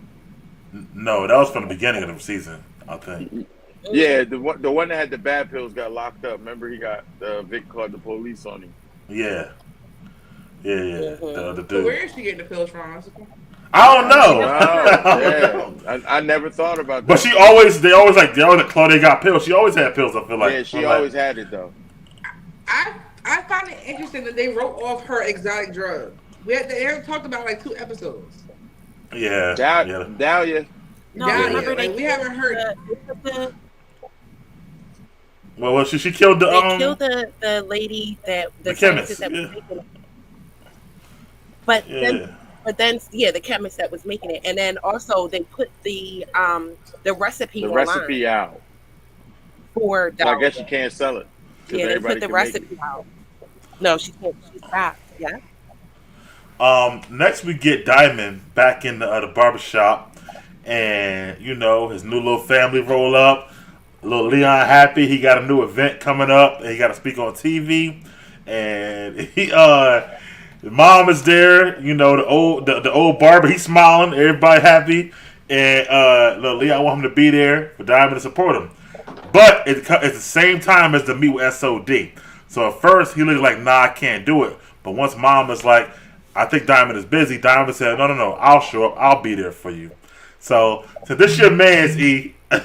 No, that was from the beginning of the season, I think. Yeah, the one that had the bad pills got locked up. Remember, he got Vic called the police on him. Yeah. The So dude. where is she getting the pills from? I don't know. Yeah, I never thought about that. But they always like Claudia got pills. She always had pills. I feel like. Yeah, she always had it though. I find it interesting that they wrote off her exotic drug. They haven't talked about like 2 episodes. Yeah. Dahlia. No, Yeah, remember like, we haven't heard. Well, she killed the They killed the lady the chemist. that was Yeah. making it. But Yeah. then the chemist that was making it, and then also they put the recipe The online recipe out. for So I Dahlia. guess you can't sell it. 'Cause Yeah, they everybody put the can make recipe out. No, she can't. She stopped. Yeah. Next we get Diamond back in the barbershop, and his new little family roll up. Little Leon happy. He got a new event coming up, and he got to speak on TV. And his mom is there. The old barber. He's smiling. Everybody happy, and little Leon want him to be there for Diamond to support him. But it's the same time as the meet with SOD. So at first he looked like, nah, I can't do it. But once mom is like, I think Diamond is busy, Diamond said, no, I'll show up. I'll be there for you. So this your man's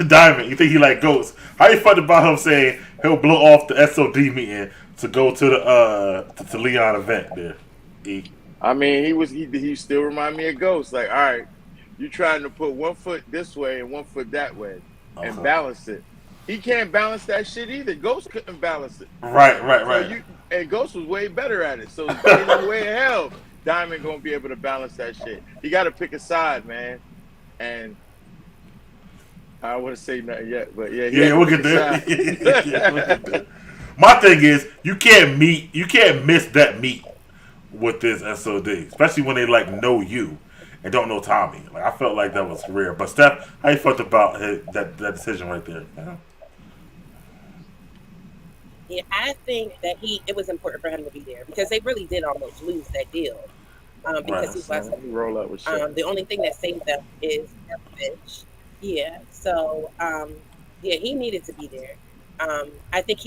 Diamond. You think he like ghosts? How you felt about him saying he'll blow off the SOD meeting to go to the to Leon event there? E. I mean, he still remind me of Ghost. Like, all right, you trying to put one foot this way and one foot that way and Uh-huh. balance it. He can't balance that shit either. Ghost couldn't balance it. Right. And Ghost was way better at it. So ain't no way in hell Diamond gonna be able to balance that shit. You got to pick a side, man. And I wouldn't say nothing yet, but yeah, We'll get there. Yeah, we'll get there. My thing is, you can't miss that meet with this SOD, especially when they like know you and don't know Tommy. Like I felt like that was rare. But Steph, how you felt about that decision right there? Yeah. Yeah, I think that it was important for him to be there because they really did almost lose that deal. Because he wasn't. Roll up with shit. The only thing that saved them is their bench. Yeah. So yeah, he needed to be there. I think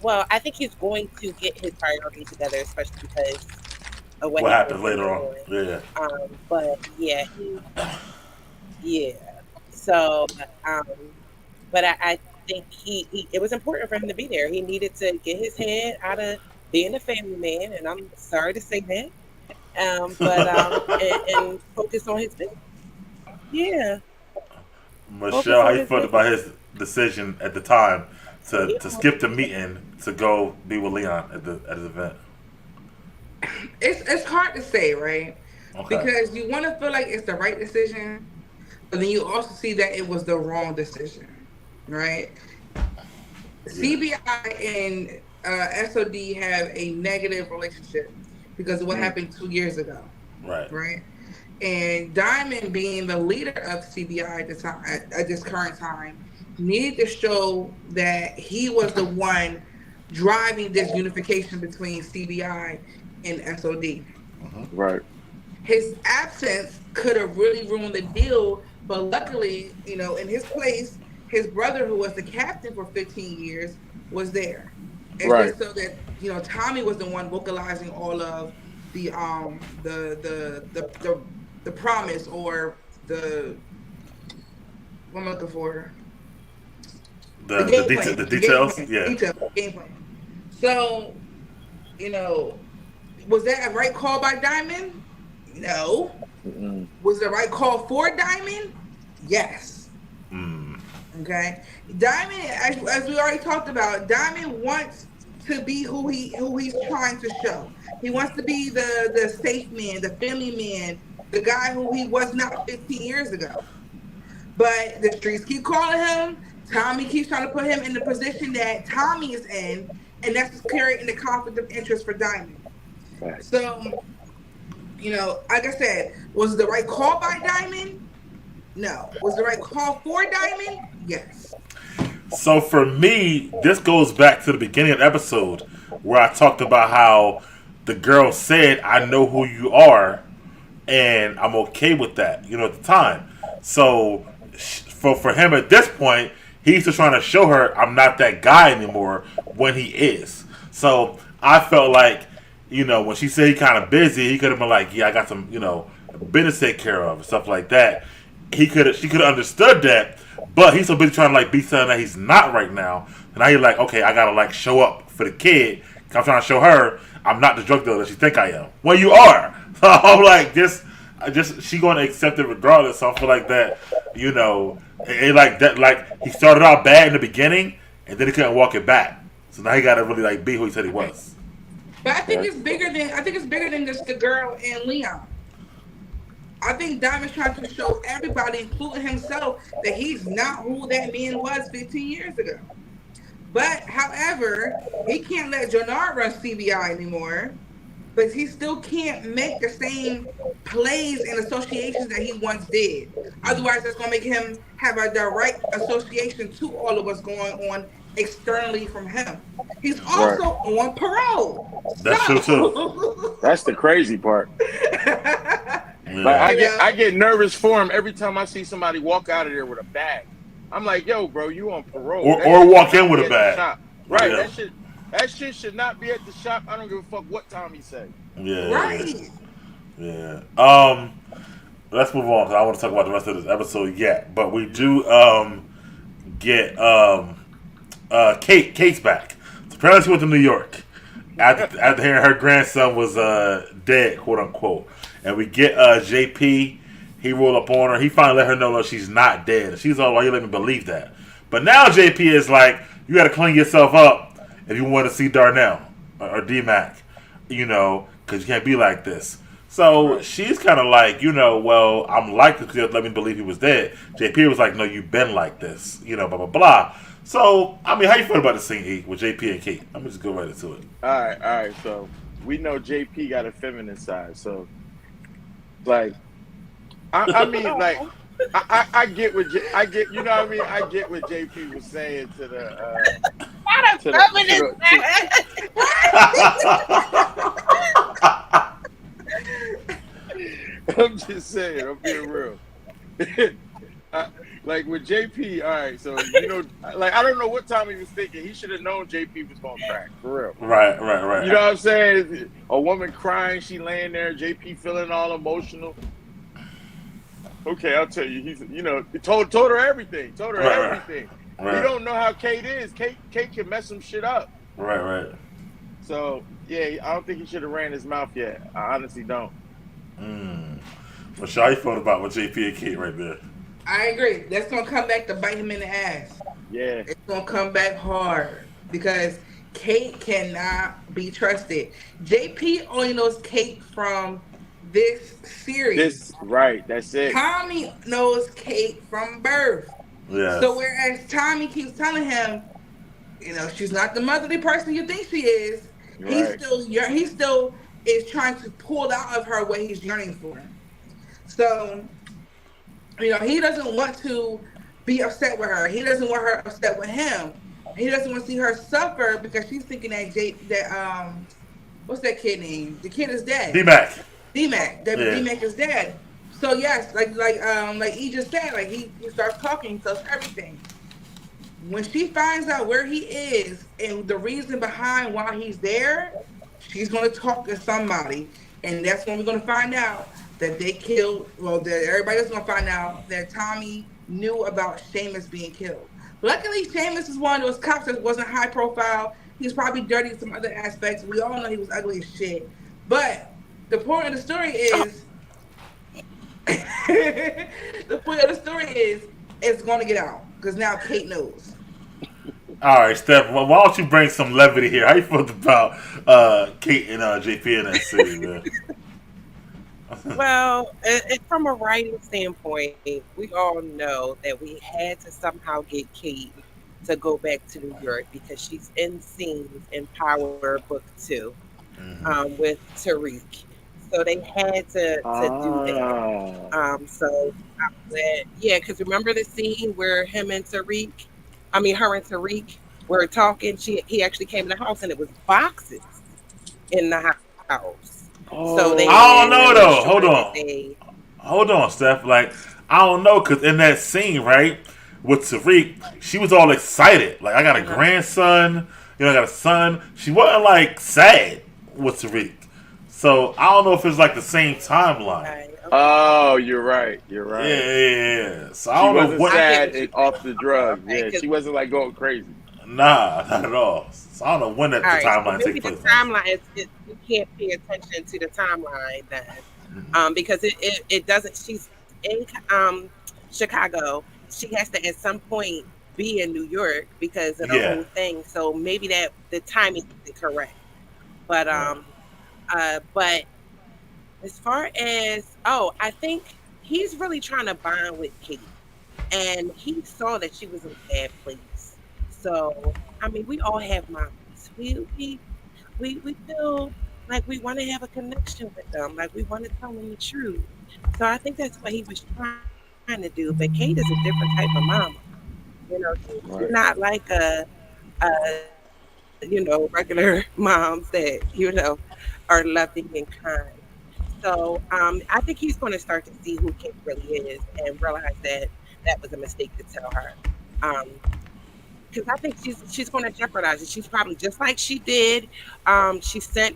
I think he's going to get his priorities together, especially because of what happens later on. Yeah. But yeah, So, but I think it was important for him to be there. He needed to get his head out of being a family man, and I'm sorry to say that. And focus on his business. Yeah. Michelle, how you felt about his decision at the time to skip the meeting to go be with Leon at the event? It's hard to say, right? Okay. Because you want to feel like it's the right decision, but then you also see that it was the wrong decision, right? Yeah. CBI and SOD have a negative relationship because of what happened 2 years ago. Right. And Diamond, being the leader of CBI at the time, at this current time, needed to show that he was the one driving this unification between CBI and SOD. Right. His absence could have really ruined the deal, but luckily, in his place, his brother, who was the captain for 15 years, was there. And right. So that Tommy was the one vocalizing all of the promise, or what I'm looking for. The details. Game plan. So, was that a right call by Diamond? No. Mm-mm. Was the right call for Diamond? Yes. Okay. Diamond, as we already talked about, Diamond wants to be who he's trying to show. He wants to be the safe man, the family man, the guy who he was not 15 years ago. But the streets keep calling him. Tommy keeps trying to put him in the position that Tommy is in, and that's creating the conflict of interest for Diamond. Right. So, like I said, was the right call by Diamond? No. Was the right call for Diamond? Yes. So for me, this goes back to the beginning of the episode where I talked about how the girl said, "I know who you are, and I'm okay with that." At the time. So for him at this point, he's just trying to show her I'm not that guy anymore when he is. So I felt like, when she said he kind of busy, he could have been like, "Yeah, I got some, business to take care of," and stuff like that. She could have understood that, but he's so busy trying to be something that he's not right now. And now he's like, okay, I gotta show up for the kid. I'm trying to show her I'm not the drug dealer that she think I am. Well, you are. So I'm like, she gonna accept it regardless. So I feel like that, it like that. Like he started out bad in the beginning, and then he couldn't walk it back. So now he gotta really be who he said he was. But I think it's bigger than just the girl and Leon. I think Diamond's trying to show everybody, including himself, that he's not who that man was 15 years ago. But, however, he can't let Jonard run CBI anymore, but he still can't make the same plays and associations that he once did. Otherwise, that's going to make him have a direct association to all of what's going on externally from him. He's also on parole. That's true, too. That's the crazy part. Yeah. Like I get nervous for him every time I see somebody walk out of there with a bag. I'm like, yo, bro, you on parole. Or walk in with a bag. Right. Yeah. That shit should not be at the shop. I don't give a fuck what time he say. Yeah. Right. Yeah. Let's move on because I want to talk about the rest of this episode yet. But we do get Kate's back. So apparently she went to New York after hearing her grandson was dead, quote unquote. And we get JP He rolled up on her. He finally let her know that she's not dead. She's all, why you let me believe that? But now JP is like, you got to clean yourself up if you want to see Darnell or D-Mac, because you can't be like this. So she's kind of like, well, I'm like this because you let me believe he was dead. JP was like, no, you've been like this, blah, blah, blah. So, I mean, how you feel about the scene, E, with JP and Kate? I'm just go right into it. All right. So we know JP got a feminine side. So, like, I mean, like, I get what I get. You know what I mean? I get what JP was saying to the. Not a feminist. I'm just saying. I'm being real. Like with JP, all right. So like I don't know what time he was thinking. He should have known JP was gonna crack for real. Right. You know what I'm saying? A woman crying, she laying there, JP feeling all emotional. Okay, I'll tell you. He's he told her everything. Everything. Right. We don't know how Kate is. Kate can mess some shit up. Right. So yeah, I don't think he should have ran his mouth yet. I honestly don't. Well, how you feel about with JP and Kate right there? I agree. That's gonna come back to bite him in the ass. Yeah. It's gonna come back hard because Kate cannot be trusted. JP only knows Kate from this series. That's it. Tommy knows Kate from birth. Yeah. So whereas Tommy keeps telling him, she's not the motherly person you think she is, Right. he still is trying to pull out of her what he's yearning for. So, he doesn't want to be upset with her. He doesn't want her upset with him. He doesn't want to see her suffer because she's thinking that what's that kid name? The kid is dead. D-Mac. D-Mac is dead. So yes, like he just said, like he starts talking, tells everything. When she finds out where he is and the reason behind why he's there, she's gonna talk to somebody, and that's when we're gonna find out that they killed. Well, that everybody's gonna find out that Tommy knew about Seamus being killed. Luckily, Seamus is one of those cops that wasn't high profile. He's probably dirty in some other aspects. We all know he was ugly as shit. But the point of the story is, it's going to get out because now Kate knows. All right, Steph. Well, why don't you bring some levity here? How you feel about Kate and JP in that series, man? Well, from a writing standpoint, we all know that we had to somehow get Kate to go back to New York because she's in scenes in Power Book 2 with Tariq. So they had to do that. So I was glad. Yeah, because remember the scene where her and Tariq were talking? He actually came in the house and it was boxes in the house. So they I don't know though. Hold on, Steph. Like I don't know because in that scene, right, with Tariq, she was all excited. Like I got a grandson. I got a son. She wasn't like sad with Tariq. So I don't know if it's like the same timeline. Okay. Oh, you're right. Yeah. So I She don't know wasn't what. sad and off the drugs. Okay, Yeah, she wasn't like going crazy. Nah, not at all. So I don't know when the timeline maybe takes the place. timeline you can't pay attention to the timeline then, because it doesn't. She's in Chicago. She has to at some point be in New York because of the whole thing. So maybe that the timing isn't correct. But but as far as I think he's really trying to bond with Kate, and he saw that she was in a bad place. So I mean, we all have moments. We feel like we want to have a connection with them, like we want to tell them the truth. So I think that's what he was trying to do. But Kate is a different type of mama. She's not like a regular moms that are loving and kind. So I think he's going to start to see who Kate really is and realize that was a mistake to tell her. Because I think she's going to jeopardize it. She's probably just like she did. She sent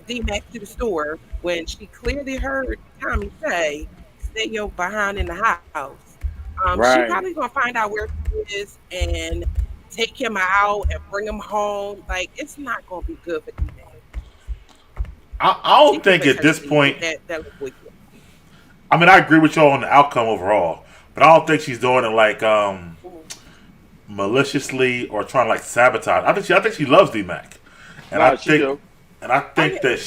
D-Mac to the store when she clearly heard Tommy say, "Stay your behind in the house." She's probably going to find out where he is and take him out and bring him home. Like, it's not going to be good for D-Mac. I don't think at this point. I mean, I agree with y'all on the outcome overall, but I don't think she's doing it like maliciously or trying to like sabotage. I think she loves D Mac, and Nah, she do. I think that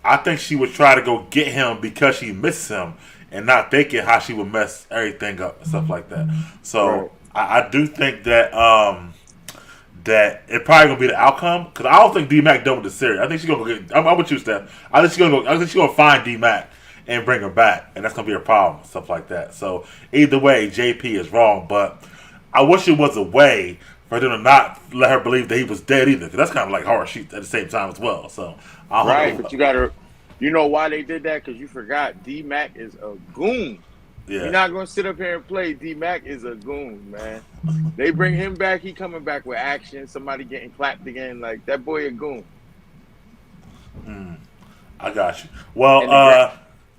I think she would try to go get him because she misses him, and not thinking how she would mess everything up and stuff like that. So Right. I do think that that it probably gonna be the outcome because I don't think D Mac done with the series. I think she's gonna go get. I'm with you, Steph. I think she's gonna go. I think she's gonna find D Mac and bring her back, and that's gonna be a problem, stuff like that. So either way, JP is wrong, but I wish it was a way for them to not let her believe that he was dead either, because that's kind of like harsh at the same time as well. So I Right, don't but know. you know why they did that? Because you forgot D Mac is a goon. You're Yeah, not gonna sit up here and play. D Mac is a goon, man. They bring him back, he coming back with action. Somebody getting clapped again, like that boy a goon. I got you. Well, And the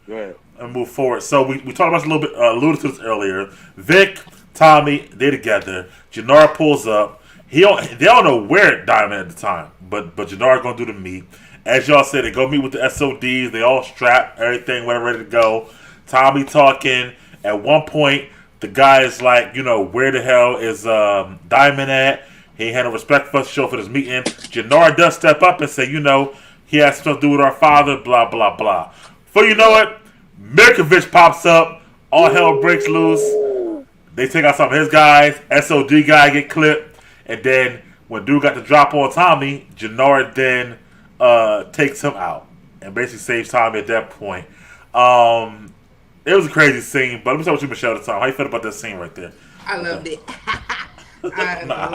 Go ahead. and move forward. So we talked about this a little bit, alluded to this earlier. Vic, Tommy, they together. Jannar pulls up. They don't know where Diamond at the time, but Jannar gonna do the meet. As y'all said, they go meet with the SODs. They all strapped, everything, whatever, ready to go. Tommy talking. At one point, the guy is like, where the hell is Diamond at? He ain't had no respect for us to show for this meeting. Jannar does step up and say, he has stuff to do with our father, blah, blah, blah. Before you know it, Mirkovich pops up. All hell breaks loose. They take out some of his guys. SOD guy get clipped. And then when dude got the drop on Tommy, Jannar then takes him out and basically saves Tommy at that point. It was a crazy scene, but let me start with you, Michelle, at the time. How you feel about that scene right there? I loved it. I loved it.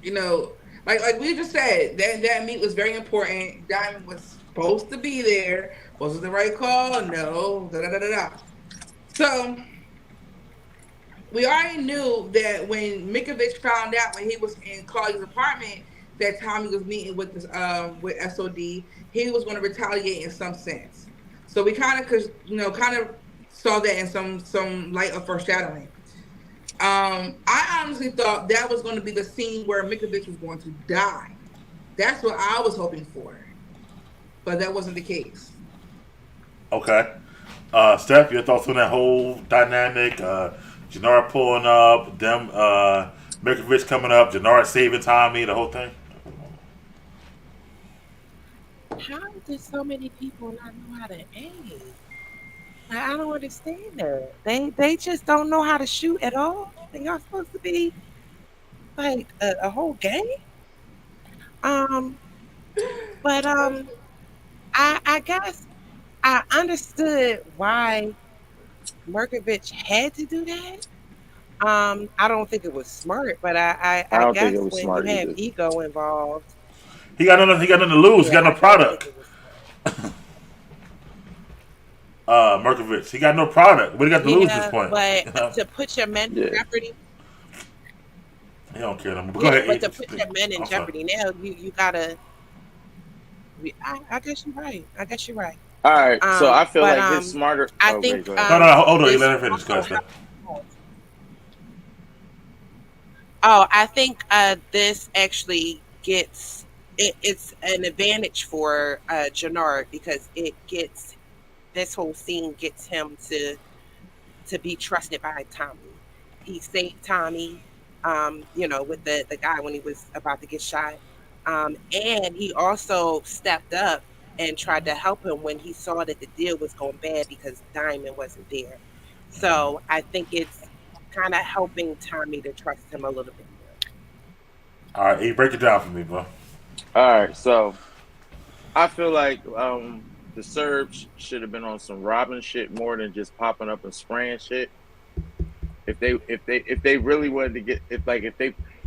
You know, like we just said, that meet was very important. Diamond was supposed to be there. Was it the right call? No. Da da da da da. So we already knew that when Mikovich found out when he was in Claudia's apartment that Tommy was meeting with this with SOD, he was going to retaliate in some sense. So we kind of saw that in some light of foreshadowing. I honestly thought that was going to be the scene where Mikovich was going to die. That's what I was hoping for, but that wasn't the case. Okay. Steph, your thoughts on that whole dynamic? Jannar pulling up, them Mirkovich coming up, Jannar saving Tommy, the whole thing? How did so many people not know how to aim? Like, I don't understand that. They just don't know how to shoot at all. And y'all supposed to be like a whole gang. Um, but I guess I understood why Merkovich had to do that. I don't think it was smart, but I I don't think guess it was when smart you have either. ego involved, He got nothing. He got nothing to lose. He yeah, got no I don't think product. it was Mirkovich. He got no product. What he got to lose at this yeah, point? but to put your men in Yeah. jeopardy, He don't care no more. But go yeah, ahead. but to put your men in I'm sorry. jeopardy now, you gotta. I guess you're right. I guess you're right. All right, so I feel But like his smarter. I Okay, think go ahead. No. Hold on. You this let her finish. Go also ahead, Steph. helped. Oh, I think this actually gets it's an advantage for Jannar because it gets this whole scene gets him to be trusted by Tommy. He saved Tommy, with the guy when he was about to get shot. And he also stepped up and tried to help him when he saw that the deal was going bad because Diamond wasn't there. So I think it's kind of helping Tommy to trust him a little bit more. All right. You break it down for me, bro. All right, so I feel like the Serbs should have been on some robbing shit more than just popping up and spraying shit. If they really wanted to get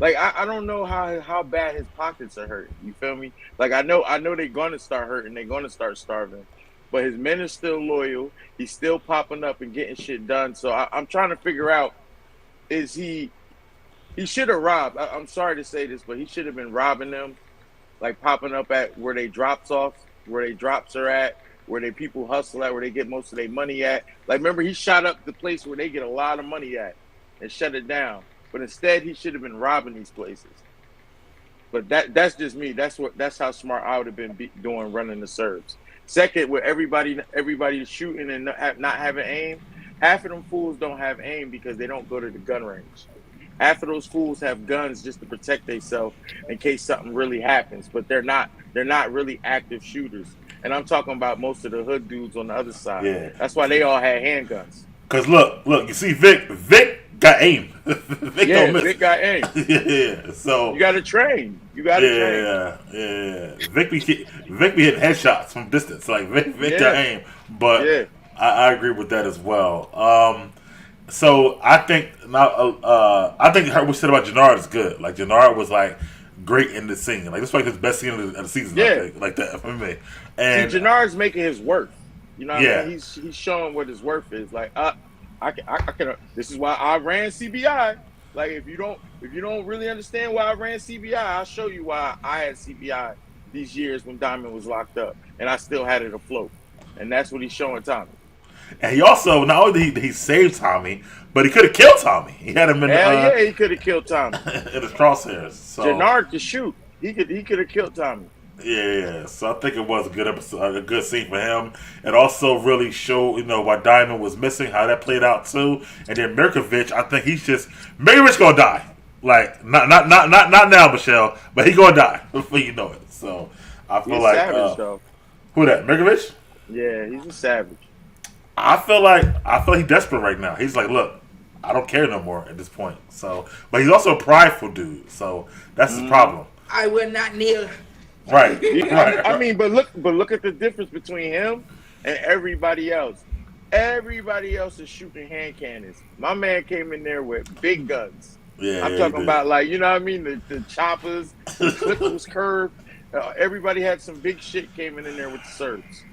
I don't know how bad his pockets are hurt. You feel me? Like I know they're gonna start hurting, they're gonna start starving. But his men are still loyal. He's still popping up and getting shit done. So I'm trying to figure out, is he should have robbed. I'm sorry to say this, but he should have been robbing them, like popping up at where they drops are at, where they people hustle at, where they get most of their money at. Like remember, he shot up the place where they get a lot of money at and shut it down. But instead, he should have been robbing these places. But that's just me. That's how smart I would have been doing running the serves. Second, with everybody shooting and not having aim, half of them fools don't have aim because they don't go to the gun range. Half of those fools have guns just to protect themselves in case something really happens, but they're not really active shooters. And I'm talking about most of the hood dudes on the other side. Yeah. That's why they all had handguns. Cause look, you see Vic got aim. Vic Yeah, don't miss. Vic got aim. Yeah. So You got to train. You got to train. yeah. Vic be hitting headshots from distance. Like Vic got Yeah. aim, but Yeah. I agree with that as well. So I think now, I think what we said about Jannard is good. Like Jannard was like great in the scene. Like this is like his best scene of the season. Yeah. I think, like that for me. And See, Jannard's making his worth. You know what Yeah. I mean? He's showing what his worth is. Like, I can. This is why I ran CBI. Like, if you don't really understand why I ran CBI, I'll show you why I had CBI these years when Diamond was locked up, and I still had it afloat. And that's what he's showing Tommy. And he also not only did he saved Tommy, but he could have killed Tommy. He had him in Hell yeah, he could have killed Tommy. in his crosshairs. So Jannard could shoot. He could have killed Tommy. yeah, so I think it was a good episode, a good scene for him. It also really showed, why Diamond was missing, how that played out too. And then Mirkovich, I think Mirkovich gonna die. Like not now, Michelle, but he gonna die before you know it. So I feel He's like savage though. who that Mirkovich? Yeah, he's a savage. I feel he's desperate right now. He's like, look, I don't care no more at this point. So, but he's also a prideful dude. So that's his problem. I will not kneel. Right. Yeah, I mean, but look at the difference between him and everybody else. Everybody else is shooting hand cannons. My man came in there with big guns. Yeah, I'm he talking did. about, like, you know what I mean? The choppers, the clip was curved. Everybody had some big shit came in there with the serves.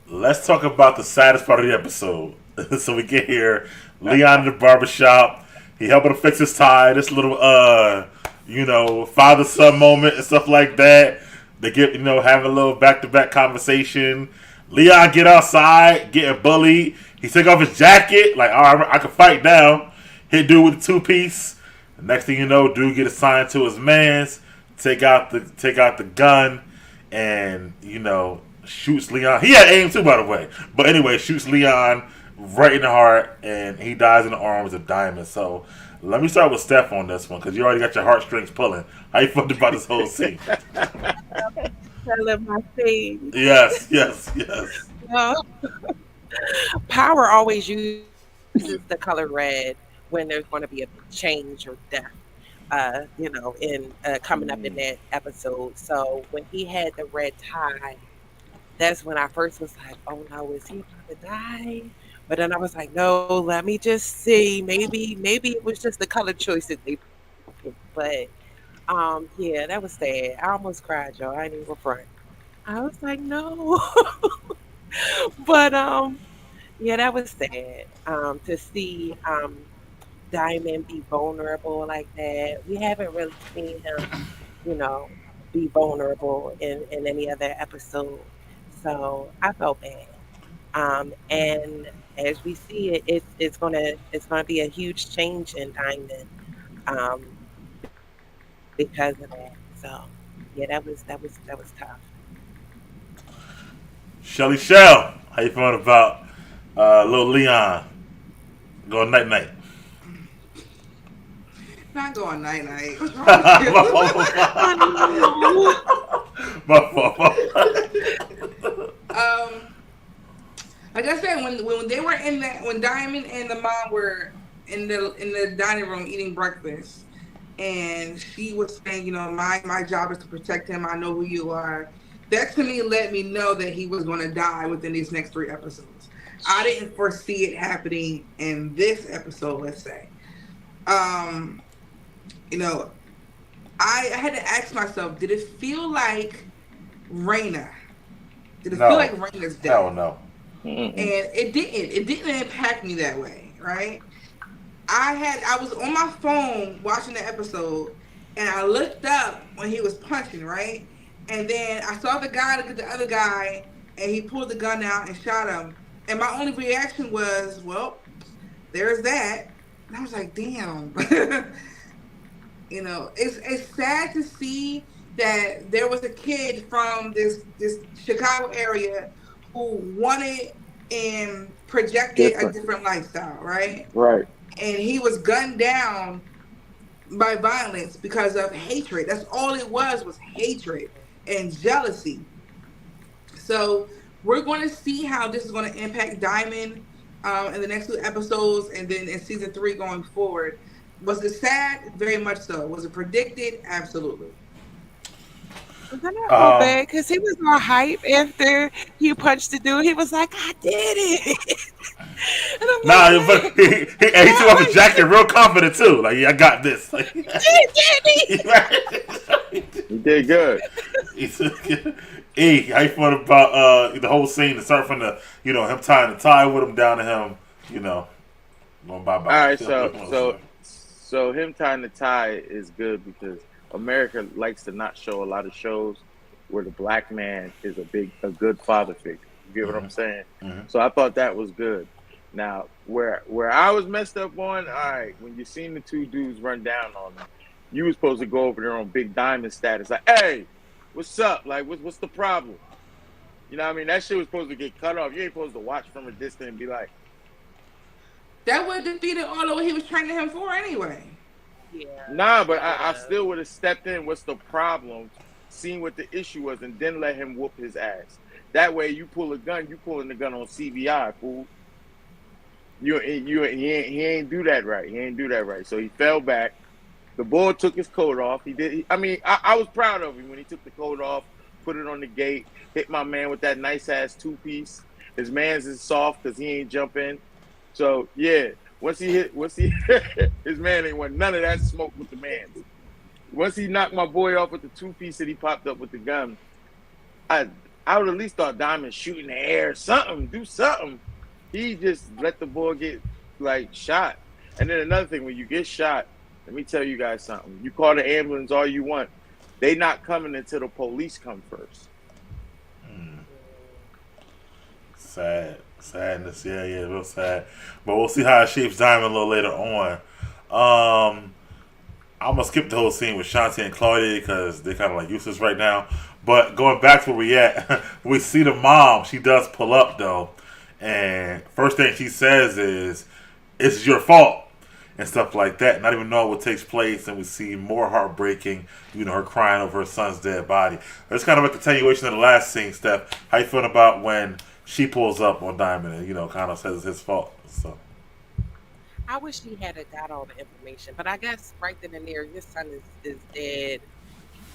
Let's talk about the saddest part of the episode. So we get here, Leon in the barbershop. He helping to fix his tie. This little, father-son moment and stuff like that. They get, having a little back-to-back conversation. Leon get outside, getting bullied. He take off his jacket, like, all right, I can fight now. Hit dude with the two-piece. The next thing you know, dude get assigned to his mans. Take out the gun, and shoots Leon. He had aim too, by the way. But anyway, shoots Leon right in the heart, and he dies in the arms of Diamond. So let me start with Steph on this one, because you already got your heartstrings pulling. How you felt about this whole scene? Telling my thing. Yes. Power always uses the color red when there's going to be a change or death. In coming up in that episode. So when he had the red tie, that's when I first was like, "Oh no, is he going to die?" But then I was like, "No, let me just see. Maybe it was just the color choice that they picked." But yeah, that was sad. I almost cried, y'all. I ain't even front. I was like, "No," but yeah, that was sad. To see Diamond be vulnerable like that. We haven't really seen him, be vulnerable in any other episode. So I felt bad. And as we see it, it's gonna be a huge change in Diamond, um, because of that. So yeah, that was tough. Shelly Shell, how you feeling about little Leon going night-night? Not going night night. My fault. Like I said, when they were when Diamond and the mom were in the dining room eating breakfast, and she was saying, my job is to protect him. I know who you are. That to me let me know that he was going to die within these next 3 episodes. I didn't foresee it happening in this episode. Let's say, I had to ask myself, did it feel like Raina? Did it feel like Raina's death? Hell no. And it didn't. It didn't impact me that way, right? I was on my phone watching the episode, and I looked up when he was punching, right? And then I saw the guy look at the other guy, and he pulled the gun out and shot him. And my only reaction was, well, there's that. And I was like, damn. You know, it's sad to see that there was a kid from this Chicago area who wanted and projected a Different. different lifestyle, right? Right. And he was gunned down by violence because of hatred. That's all it was hatred and jealousy. So we're going to see how this is going to impact Diamond in the next two episodes, and then in season three going forward. Was it sad? Very much so. Was it predicted? Absolutely. But then I feel Um, bad because he was all hype after he punched the dude. He was like, "I did it," and I'm like, nah, but "Wait, he took off why? his jacket real confident too. Like, yeah, I got this. Like, He did, didn't He did good. he's, hey, how you feel about the whole scene to start from the him tying the tie with him down to him, you know, going bye All bye. right, so him tying the tie is good because America likes to not show a lot of shows where the black man is a good father figure. You get what I'm saying? Mhm. So I thought that was good. Now, where I was messed up on, all right, when you seen the two dudes run down on them, you was supposed to go over there on Big Diamond status, like, hey, what's up? Like, what's the problem? You know what I mean? That shit was supposed to get cut off. You ain't supposed to watch from a distance and be like, That would have defeated all of what he was training him for anyway. Yeah, nah, but I yeah. still would have stepped in. What's the problem? Seen what the issue was, and then let him whoop his ass. That way, you pull a gun, you pulling the gun on CVI, fool. He ain't do that right. He ain't do that right. So he fell back. The boy took his coat off. I was proud of him when he took the coat off, put it on the gate, hit my man with that nice ass 2-piece. His man's is soft because he ain't jump in. So yeah, once he his man ain't want none of that smoke with the man. Once he knocked my boy off with the 2-piece that he popped up with the gun, I would at least thought Diamond shoot in the air, something, do something. He just let the boy get like shot. And then another thing, when you get shot, let me tell you guys something. You call the ambulance all you want. They not coming until the police come first. Sadness, yeah, real sad. But we'll see how it shapes Diamond a little later on. I'm gonna skip the whole scene with Shanti and Claudia because they're kind of like useless right now. But going back to where we at, we see the mom. She does pull up though, and first thing she says is, "It's your fault." And stuff like that, not even knowing what takes place, and we see more heartbreaking, her crying over her son's dead body. It's kind of a continuation of the last scene, Steph. How you feeling about when she pulls up on Diamond and, kind of says it's his fault? So, I wish he had got all the information, but I guess right then and there, your son is dead.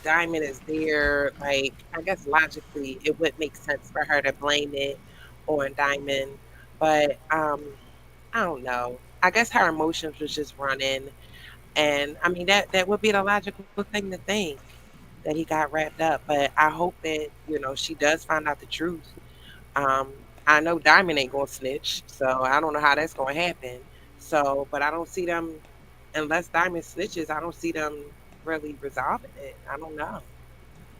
Diamond is there. Like, I guess logically, it would make sense for her to blame it on Diamond, but I don't know. I guess her emotions was just running, and I mean that would be the logical thing to think that he got wrapped up. But I hope that she does find out the truth. Um, I know Diamond ain't gonna snitch, so I don't know how that's gonna happen. So, but I don't see them unless Diamond snitches. I don't see them really resolving it. I don't know,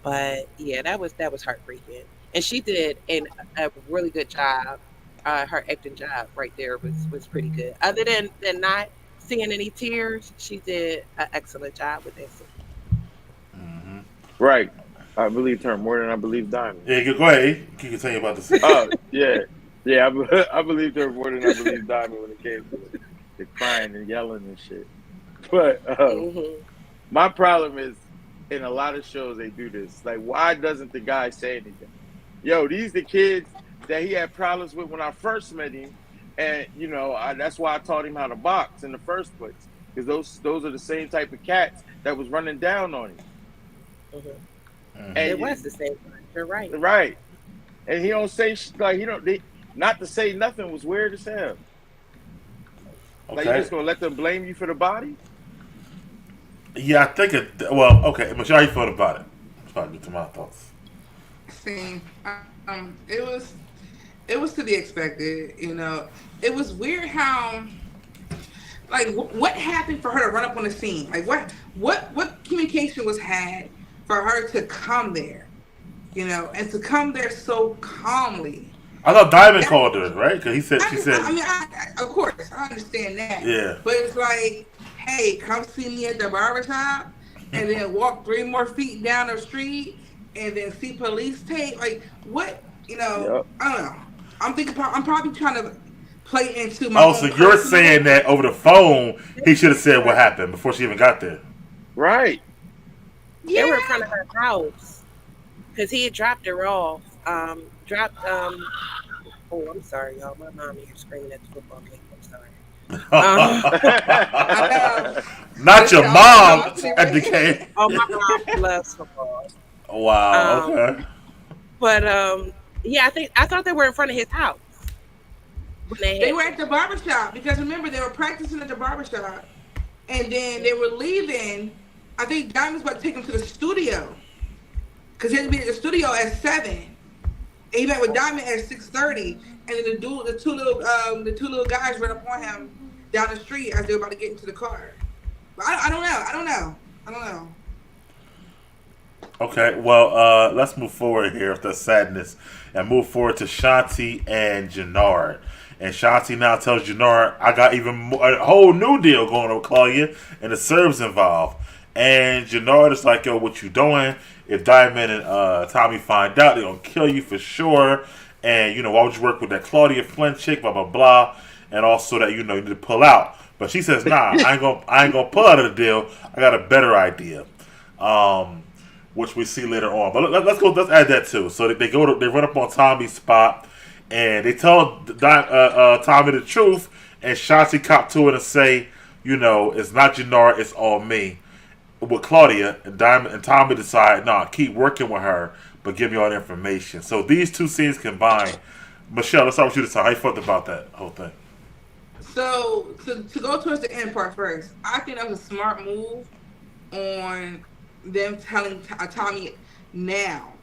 but yeah, that was heartbreaking, and she did a really good job. Her acting job right there was pretty good. Other than not seeing any tears, she did an excellent job with that scene. hmm Right. I believed her more than I believed Diamond. yeah, go ahead. You can tell you about the scene. Oh, yeah. Yeah, I believed her more than I believed Diamond when it came to the crying and yelling and shit. But Hmm. my problem is, in a lot of shows, they do this. Like, why doesn't the guy say anything? Yo, these the kids that he had problems with when I first met him. And, that's why I taught him how to box in the first place. Because those are the same type of cats that was running down on him. Hmm. Mhm. It And was the same. You're right. right. And he don't say like he don't. Not to say nothing was weird as hell. Like you Okay. just gonna let them blame you for the body? Yeah, I think it. Well, okay. Michelle, how you feel about it? Before I get to my thoughts. Scene. It was to be expected. It was weird how like what happened for her to run up on the scene. Like what communication was had for her to come there. And to come there so calmly. I thought Diamond That called her, right? Because she I said, mean, of course, I understand that, yeah. but it's like, hey, come see me at the barbershop, and then walk 3 more feet down the street, and then see police tape. Like, what? You know, Yep. I don't know. I'm probably trying to play into my Oh, own so you're personal- saying that over the phone, he should have said what happened before she even got there. Right. They were in front of her house because he had dropped her off. Oh, I'm sorry, y'all. My mom here screaming at the football game. I'm sorry. Not your mom at the game. Oh, my mom loves football. Wow. Okay. But yeah, I thought they were in front of his house. When They were at the barbershop because remember they were practicing at the barbershop, and then they were leaving. I think Diamond's about to take him to the studio because he had to be at the studio at 7. And he met with Diamond at 6:30, and then the two little guys ran up on him down the street as they were about to get into the car. But I don't know. Okay, well, let's move forward here with the sadness and move forward to Shanti and Jannard. And Shanti now tells Jannard, I got even more, a whole new deal going on with Claudia, and the Serbs involved. And Jannard is like, yo, what you doing? If Diamond and Tommy find out, they're going to kill you for sure. And, you know, why would you work with that Claudia Flynn chick, blah, blah, blah. And also that, you know, you need to pull out. But she says, nah, I ain't gonna pull out of the deal. I got a better idea. Which we see later on. But let's add that too. So they run up on Tommy's spot, and they tell Tommy the truth, and Shanti cop to it and say, you know, it's not Jannard, it's all me. With Claudia and Diamond and Tommy decide, nah, keep working with her, but give me all the information. So these two scenes combined. Michelle, let's start with you this time. How you felt about that whole thing? So to go towards the end part first, I think that was a smart move on them telling Tommy now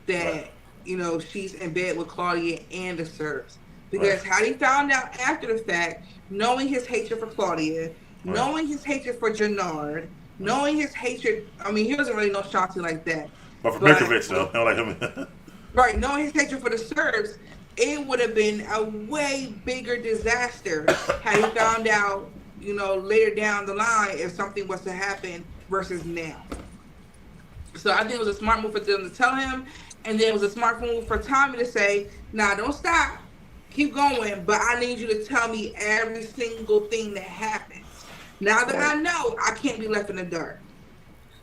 that you know she's in bed with Claudia and the Serbs, because had he found out after the fact, knowing his hatred for Claudia, knowing his hatred for Jannard, knowing his hatred, I mean he doesn't really know Shanti like that. But for Mirkovic though, I don't like him. Right, knowing his hatred for the Serbs, it would have been a way bigger disaster had he found out, you know, later down the line if something was to happen versus now. So I think it was a smart move for them to tell him, and then it was a smart move for Tommy to say, nah, don't stop, keep going, but I need you to tell me every single thing that happens. Now that I know, I can't be left in the dark.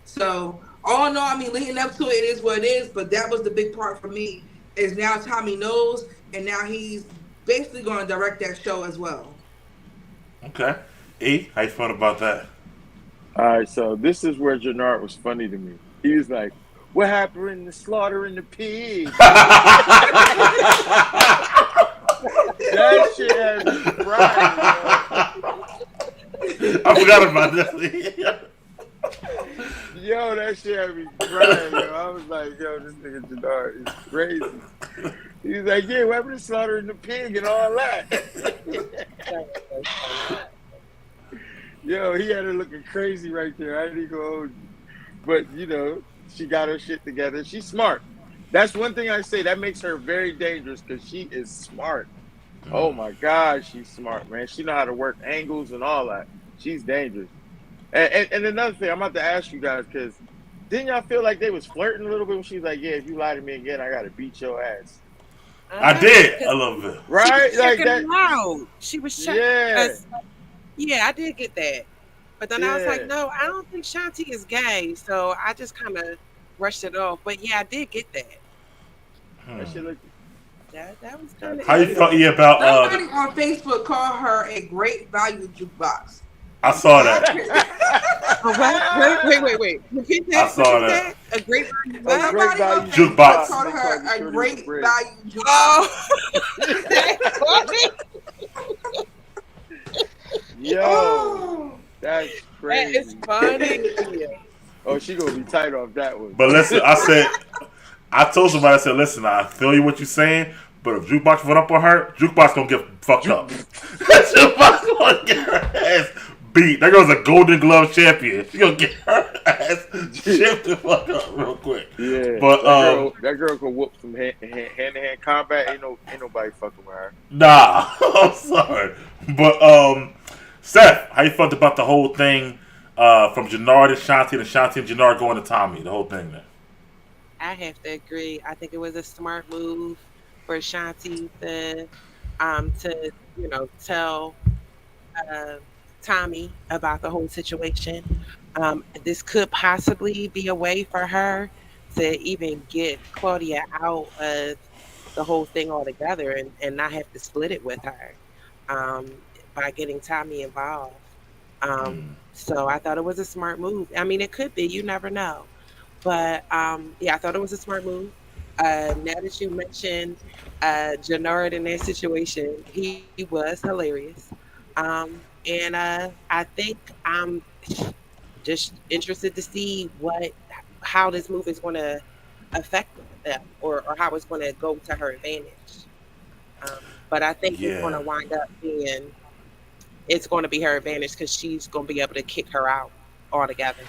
So all in all, I mean, leading up to it is what it is, but that was the big part for me, is now Tommy knows, and now he's basically going to direct that show as well. Okay. E, how you felt about that? All right, so this is where Jannard was funny to me. He was like, what happened in the slaughtering the pig? That shit had me crying, I forgot about that. yo, that shit had me crying, yo. I was like, yo, this nigga Jannard is crazy. He was like, yeah, what happened to slaughtering the pig and all that? Yo, he had her looking crazy right there. I didn't go hold you. But, you know, she got her shit together. She's smart. That's one thing I say. That makes her very dangerous because she is smart. Oh, my God, she's smart, man. She know how to work angles and all that. She's dangerous. And another thing, I'm about to ask you guys, because didn't y'all feel like they was flirting a little bit when she was like, yeah, if you lie to me again, I got to beat your ass. I did a little bit. Right? She was Like checking that. him out. She was checking. Yeah. Yeah, I did get that. But then I was Yeah. like, no, I don't think Shanti is gay. So I just kind of brushed it off. But yeah, I did get that. That shit look. That was kind of. How you felt about Somebody on Facebook called her a great value jukebox. I saw that. Wait. Repeat that. I saw Repeat that. A great A value. Somebody great on value Facebook jukebox. called her a great value jukebox. Oh, that's funny. Yo, Oh. that's That crazy. is funny. Oh, she gonna be tight off that one. But listen, I told somebody, I said, listen, I feel you what you're saying, but if Jukebox went up on her, Jukebox gonna get fucked up. Jukebox gonna get her ass beat. That girl's a Golden Glove champion. She gonna get her ass chipped the fuck up real quick. Yeah, But that girl can whoop some hand-to-hand combat. Ain't nobody fucking with her. nah, I'm sorry. But Seth, how you felt about the whole thing from Jannard and Shanti and Shanti and Jannard going to Tommy? The whole thing there. I have to agree. I think it was a smart move for Shanti to tell uh, Tommy about the whole situation. This could possibly be a way for her to even get Claudia out of the whole thing altogether and not have to split it with her um, by getting Tommy involved. So I thought it was a smart move. I mean, it could be. You never know. But yeah, I thought it was a smart move. Now that you mentioned Jannard in that situation, he was hilarious. And I think I'm just interested to see how this move is going to affect them or how it's going to go to her advantage. But I think it's going Yeah. to wind up being it's going to be her advantage because she's going to be able to kick her out altogether.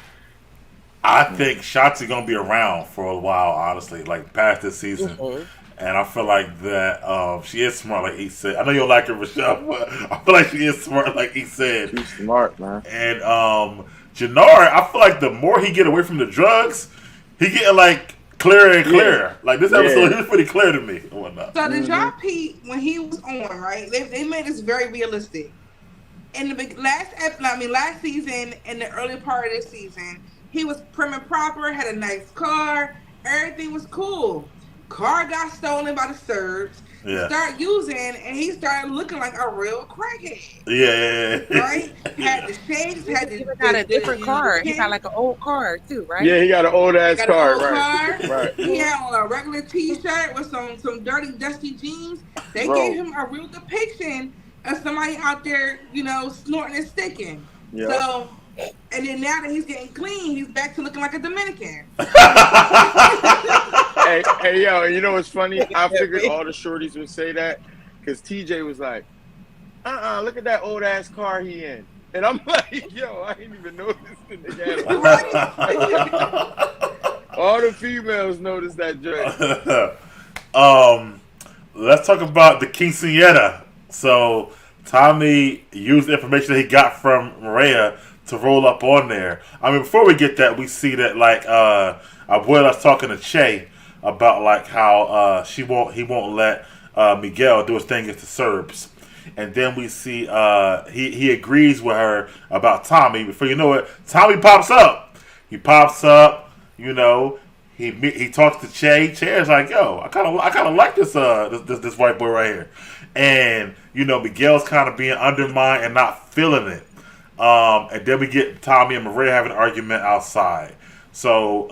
I think Shotzi gonna be around for a while, honestly, like past this season. Hmm. And I feel like that she is smart, like he said. I know you don't like her, Michelle, but I feel like she is smart, like he said. She's smart, man. And Jannard, I feel like the more he get away from the drugs, he getting like clearer and clearer. Like this episode, he was pretty clear to me and whatnot. So did y'all peep when he was on, right? They made this very realistic. In the last season, in the early part of this season, he was prim and proper, had a nice car, everything was cool. Car got stolen by the Serbs. Yeah. Start using, and he started looking like a real crackhead. Yeah. Right? Had the shakes, had He the got a different the car. He pin, got like an old car too, right? Yeah, he got an old ass got an car, old right? car. Right. He had on a regular T-shirt with some dirty, dusty jeans. They Bro. gave him a real depiction of somebody out there, snorting and sticking. Yeah. So, and then now that he's getting clean, he's back to looking like a Dominican. Hey, yo, you know what's funny? I figured all the shorties would say that because TJ was like, look at that old ass car he in. And I'm like, yo, I didn't even notice the nigga had a- All the females noticed that joint. Let's talk about the quinceañera. So Tommy used the information that he got from Maria to roll up on there. I mean, before we get that, we see that like Abuela's talking to Che about like how he won't let Miguel do his thing against the Serbs. And then we see he agrees with her about Tommy. Before you know it, Tommy pops up. He pops up, he talks to Che. Che is like, yo, I kind of like this this white boy right here. And Miguel's kind of being undermined and not feeling it. And then we get Tommy and Maria having an argument outside. So,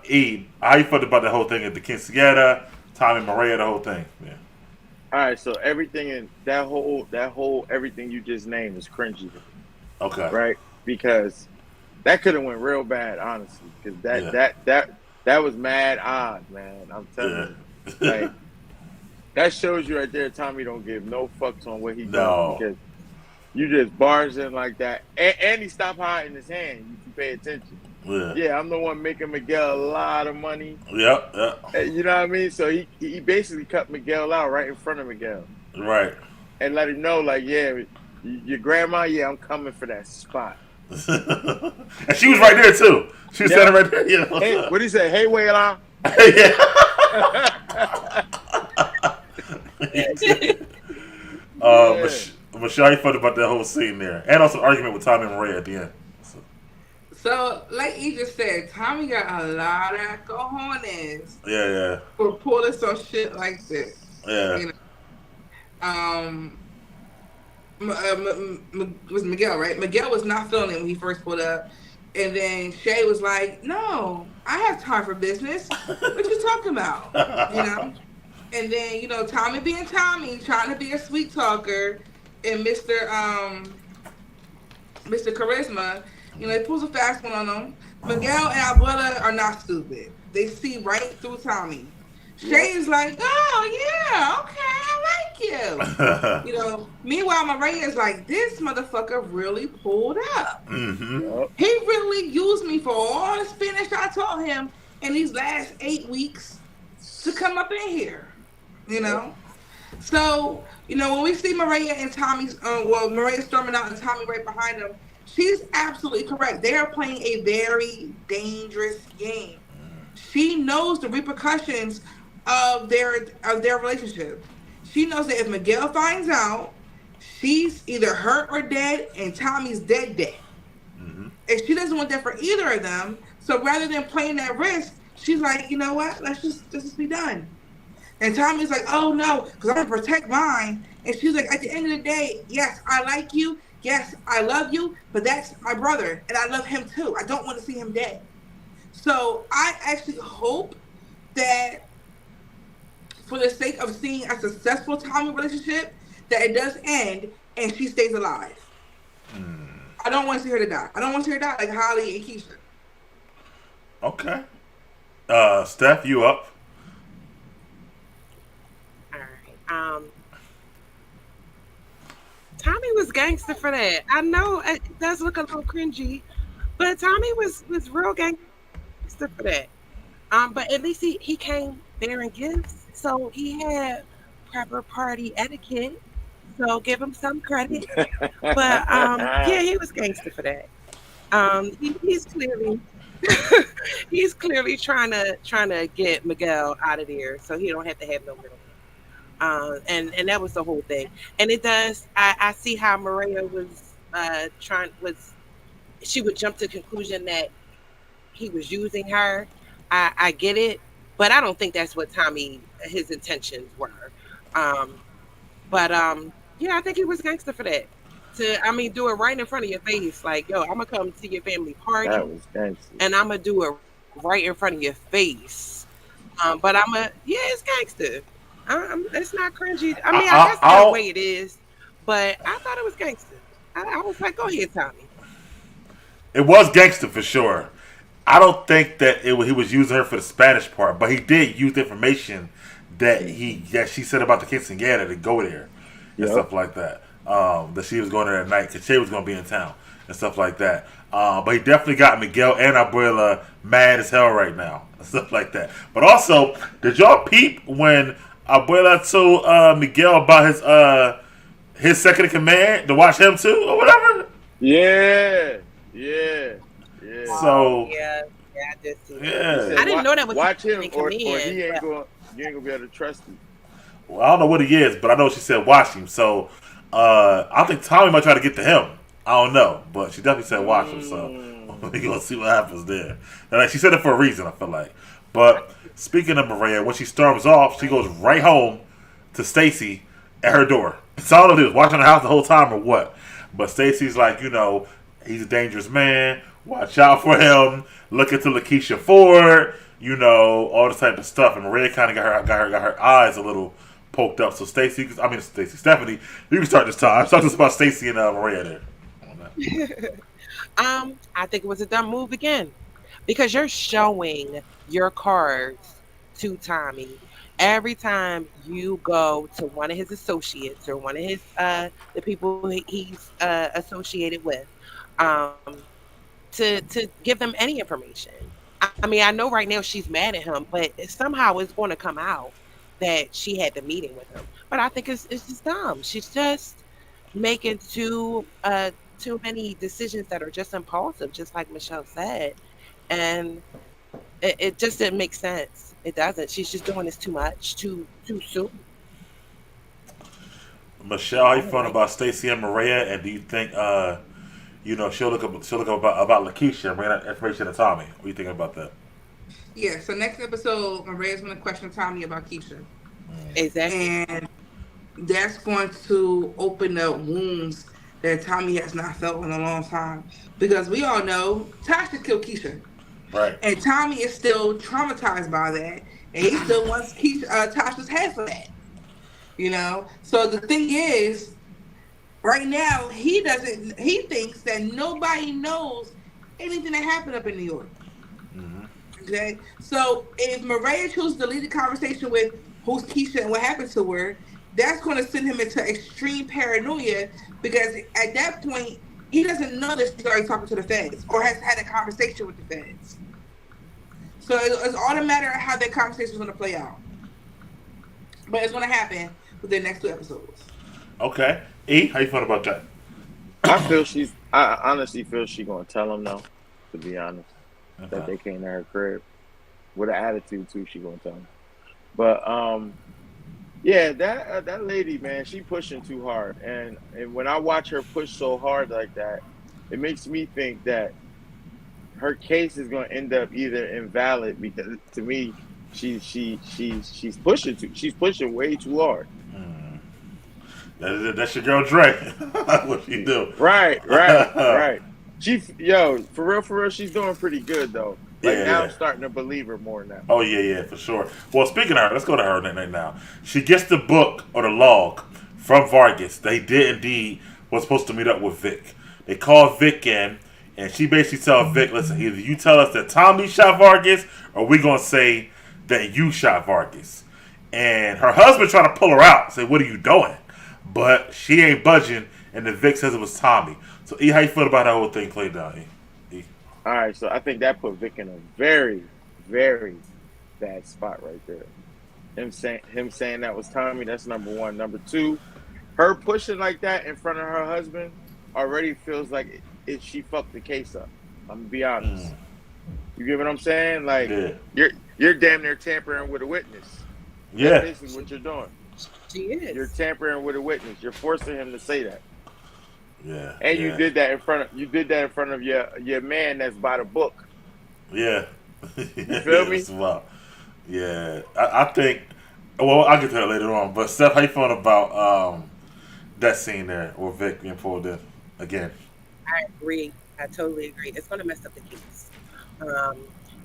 E, how you felt about the whole thing at the quinceañera, Tommy and Maria, the whole thing? Yeah. All right, so everything in that whole everything you just named is cringy, Okay. right? Because that could have went real bad, honestly. Because that was mad odd, man. I'm telling you, like that shows you right there. Tommy don't give no fucks on what he does because you just bars in like that, and he stopped hiding his hand. You pay attention. Yeah, I'm the one making Miguel a lot of money. Yep. You know what I mean? So he basically cut Miguel out right in front of Miguel. Right. And let him know, like, yeah, your grandma, yeah, I'm coming for that spot. And she was right there, too. She was standing right there. Yeah. Hey, what did he say? Hey, Wayla. Michelle, how you felt about that whole scene there? And also argument with Tommy and Maria at the end. So, like he just said, Tommy got a lot of cojones Yeah. for pulling some shit like this. Yeah. Was Miguel, right? Miguel was not feeling it when he first pulled up. And then Shay was like, no, I have time for business. What you talking about? And then, Tommy being Tommy, trying to be a sweet talker, and Mr. Charisma, he pulls a fast one on them. Miguel and Abuela are not stupid. They see right through Tommy. Shay is like, oh, yeah, okay, I like you. Meanwhile, Maria is like, this motherfucker really pulled up. Mm-hmm. He really used me for all the Spanish I taught him in these last 8 weeks to come up in here, So, when we see Maria and Tommy's, Maria storming out and Tommy right behind them, she's absolutely correct. They are playing a very dangerous game. She knows the repercussions of their relationship. She knows that if Miguel finds out, she's either hurt or dead, and Tommy's dead. Mm-hmm. And she doesn't want that for either of them. So rather than playing that risk, she's like, you know what? Let's just be done. And Tommy's like, oh no, because I'm gonna protect mine. And she's like, at the end of the day, yes, I like you. Yes, I love you, but that's my brother, and I love him too. I don't want to see him dead. So I actually hope that, for the sake of seeing a successful Tommy relationship, that it does end and she stays alive. I don't want to see her to die. I don't want to see her die like Holly and Keisha. Okay. Steph, you up? All right. Tommy was gangster for that. I know it does look a little cringy, but Tommy was real gangster for that. But at least he came bearing gifts, so he had proper party etiquette. So give him some credit. But yeah, he was gangster for that. He's clearly he's clearly trying to get Miguel out of there, so he don't have to have no middleman. And that was the whole thing. And it does. I see how Maria was she would jump to the conclusion that he was using her. I get it, but I don't think that's what Tommy his intentions were. Um, but yeah, I think he was gangster for that. Do it right in front of your face, like, yo, I'm gonna come to your family That party, was gangster. and I'm gonna do it right in front of your face. But yeah, it's gangster. It's not cringy. I guess in a way it is, but I thought it was gangster. I was like, go ahead, Tommy. It was gangster for sure. I don't think that he was using her for the Spanish part, but he did use the information that she said about the quinceañera to go there and Yep. stuff like that. That she was going there at night because Che was going to be in town and stuff like that. But he definitely got Miguel and Abuela mad as hell right now and stuff like that. But also, did y'all peep when Abuela told Miguel about his second in command to watch him too or whatever? Yeah. Yeah. Yeah. So Yeah, I did see that. yeah. I didn't know that was watch his him, second or command, he ain't but- going. You ain't gonna be able to trust him. Well, I don't know what he is, but I know she said watch him. So I think Tommy might try to get to him. I don't know, but she definitely said watch him. So we gonna see what happens there. And like, she said it for a reason, I feel like. But speaking of Maria, when she storms off, she goes right home to Stacy at her door. It's all of this, watching the house the whole time or what. But Stacy's like, he's a dangerous man. Watch out for him. Look into Lakeisha Ford. All this type of stuff. And Maria kind of got her eyes a little poked up. So Stephanie, you can start this time. Talk to us about Stacy and Maria there. I think it was a dumb move again because you're showing your cards to Tommy every time you go to one of his associates or one of his the people he's associated with um, to give them any information. I know right now she's mad at him, but somehow it's going to come out that she had the meeting with him. But I think it's just dumb. She's just making too many decisions that are just impulsive, just like Michelle said, and it just didn't make sense. It doesn't. She's just doing this too much, too soon. Michelle, how you feeling about Stacy and Maria? And do you think she'll look up about Lakeisha and bring that information to Tommy? What are you thinking about that? Yeah, so next episode, Maria's going to question Tommy about Keisha. Exactly. And that's going to open up wounds that Tommy has not felt in a long time. Because we all know Tasha killed Keisha. Right. And Tommy is still traumatized by that. And he still wants Tasha's head for that. So the thing is, right now, he thinks that nobody knows anything that happened up in New York. Mm-hmm. Okay? So if Maria chooses to lead the conversation with who's Keisha and what happened to her, that's going to send him into extreme paranoia because at that point, he doesn't know that she's already talking to the feds or has had a conversation with the feds. So it's all a matter of how that conversation is going to play out. but it's gonna happen within the next 2 episodes. Okay. E, how you feel about that? I honestly feel she gonna tell him no. To be honest, that Okay. they came to her crib with an attitude too. She gonna tell him. But yeah, that lady, man, she pushing too hard, and when I watch her push so hard like that, it makes me think that her case is going to end up either invalid because to me, she's pushing way too hard. Hmm. That's your girl Dre. What you do? Right. For real, she's doing pretty good though. Like Yeah, now, yeah. I'm starting to believe her more now. Oh yeah, for sure. Well, speaking of her, let's go to her right now. She gets the book or the log from Vargas. They did indeed was supposed to meet up with Vic. They called Vic in, and she basically tells Vic, "Listen, either you tell us that Tommy shot Vargas, or we gonna say that you shot Vargas." And her husband tried to pull her out, say, "What are you doing?" But she ain't budging, and the Vic says it was Tommy. So, E, how you feel about that whole thing played out? E? All right, so I think that put Vic in a very, very bad spot right there. Him saying that was Tommy. That's number one. Number two, her pushing like that in front of her husband already feels like she fucked the case up. I'm gonna be honest. You get what I'm saying? Like Yeah. you're damn near tampering with a witness. Yeah. That's basically what you're doing. She is. You're tampering with a witness. You're forcing him to say that. Yeah. And yeah. you did that in front of your man that's by the book. Yeah. You feel me? Well, yeah. I think. Well, I'll get to that later on. But Steph, how you feeling about that scene there where Vic being pulled in again? I agree. I totally agree. It's going to mess up the case. Um,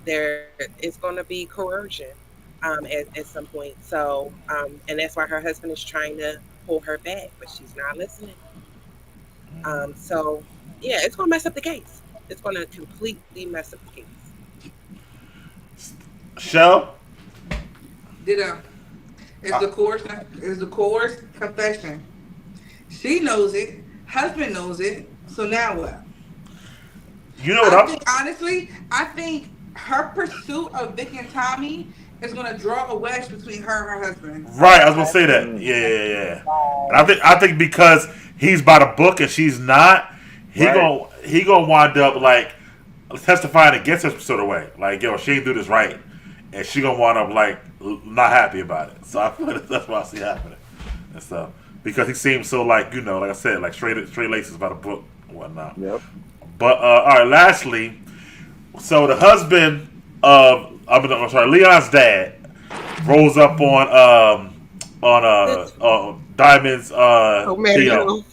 there is going to be coercion at some point. So, and that's why her husband is trying to pull her back, but she's not listening. So, yeah, it's going to mess up the case. It's going to completely mess up the case. Shell? Ditto. It's the coerced confession. She knows it. Husband knows it. So now what? You know what I think her pursuit of Vic and Tommy is going to draw a wedge between her and her husband. Right, I was gonna say that. Yeah. And I think because he's by the book and she's not, he gonna wind up like testifying against her sort of way. Like, yo, she ain't do this right, and she gonna wind up like not happy about it. So I feel that's what I see happening and stuff because he seems so like like I said, like straight laces by the book and whatnot. Yep. But all right, lastly, so the husband of Leon's dad rolls up on Diamond's Theo.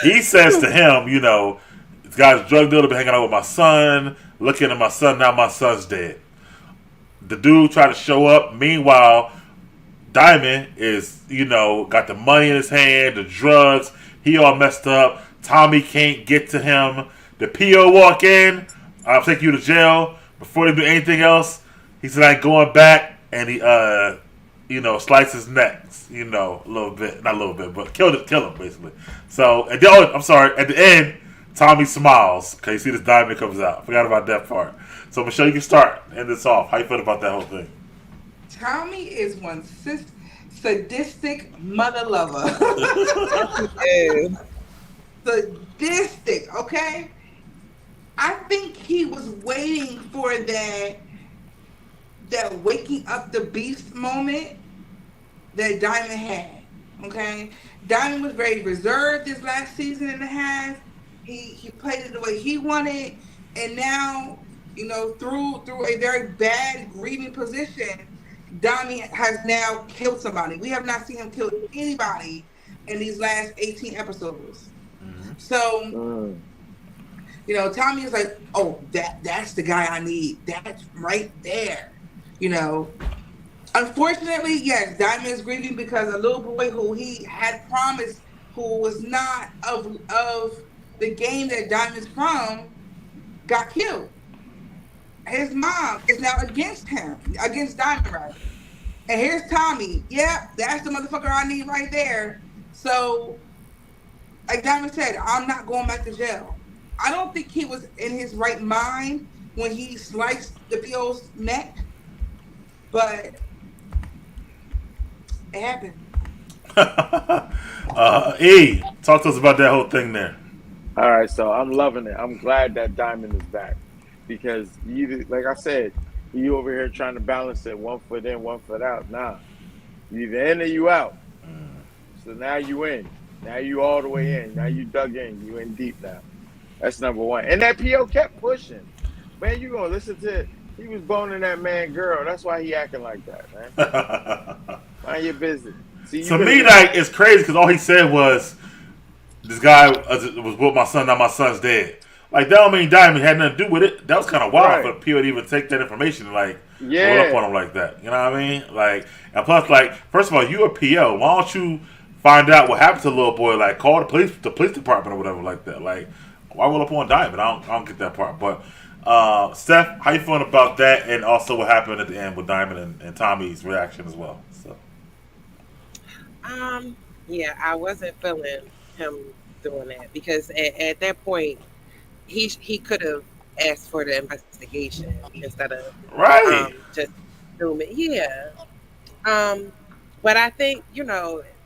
He says to him, this guy's a drug dealer, been hanging out with my son, looking at my son, now my son's dead. The dude tried to show up. Meanwhile, Diamond is, got the money in his hand, the drugs. He all messed up. Tommy can't get to him. The PO walk in. I'll take you to jail. Before they do anything else, he said, I ain't going back. And he, sliced his neck, a little bit. Not a little bit, but kill him, basically. So, and then, I'm sorry. At the end, Tommy smiles. Okay, you see this diamond comes out. Forgot about that part. So, Michelle, you can start. End this off. How you feel about that whole thing? Tommy is one sadistic mother lover. Sadistic, okay? I think he was waiting for that waking up the beast moment that Diamond had. Okay? Diamond was very reserved this last season and a half. He played it the way he wanted, and now, through a very bad grieving position, Diamond has now killed somebody. We have not seen him kill anybody in these last 18 episodes. So, Tommy is like, oh, that's the guy I need. That's right there. Unfortunately, yes, Diamond is grieving because a little boy who he had promised, who was not of the game that Diamond's from, got killed. His mom is now against Diamond, right? And here's Tommy. Yeah, that's the motherfucker I need right there. So, like Diamond said, I'm not going back to jail. I don't think he was in his right mind when he sliced the PO's neck. But It happened. E, talk to us about that whole thing there. All right, so I'm loving it. I'm glad that Diamond is back because you, like I said, you over here trying to balance it, 1 foot in, 1 foot out. Nah, you either in or you out. So now you in. Now you all the way in. Now you dug in. You in deep now. That's number one. And that PO kept pushing. Man, you gonna listen to? He was boning that man girl. That's why he acting like that, man. Mind your business. See, you To me, like, it's crazy because all he said was, "This guy was with my son. Now my son's dead." Like, that don't mean Diamond had nothing to do with it. That was kind of wild for P.O. to even take that information and, like, roll up on him like that. You know what I mean? Like, and plus, like, first of all, you a P.O. Why don't you find out what happened to the little boy? Like, call the police department or whatever like that. Like, why roll up on Diamond? I don't get that part. But, Steph, how you feeling about that? And also what happened at the end with Diamond and Tommy's reaction as well. So, yeah, I wasn't feeling him doing that because at that point, he could have asked for the investigation instead of just assuming. Yeah. But I think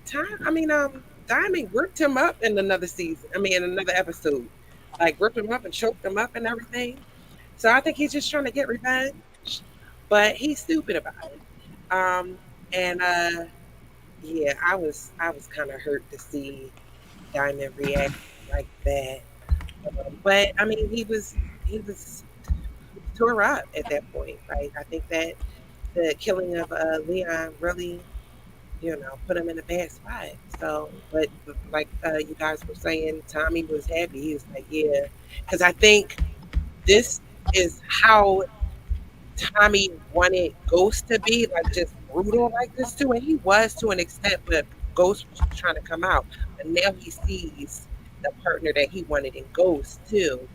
Diamond ripped him up in another season. I mean, in another episode, like ripped him up and choked him up and everything. So I think he's just trying to get revenge, but he's stupid about it. Yeah, I was kind of hurt to see Diamond react like that. But I mean, he was tore up at that point. Like, I think that the killing of Leon really, put him in a bad spot. So, but like you guys were saying, Tommy was happy. He was like, yeah, because I think this is how Tommy wanted Ghost to be, like just brutal like this too, and he was to an extent, but Ghost was trying to come out. But now he sees the partner that he wanted in Ghost too,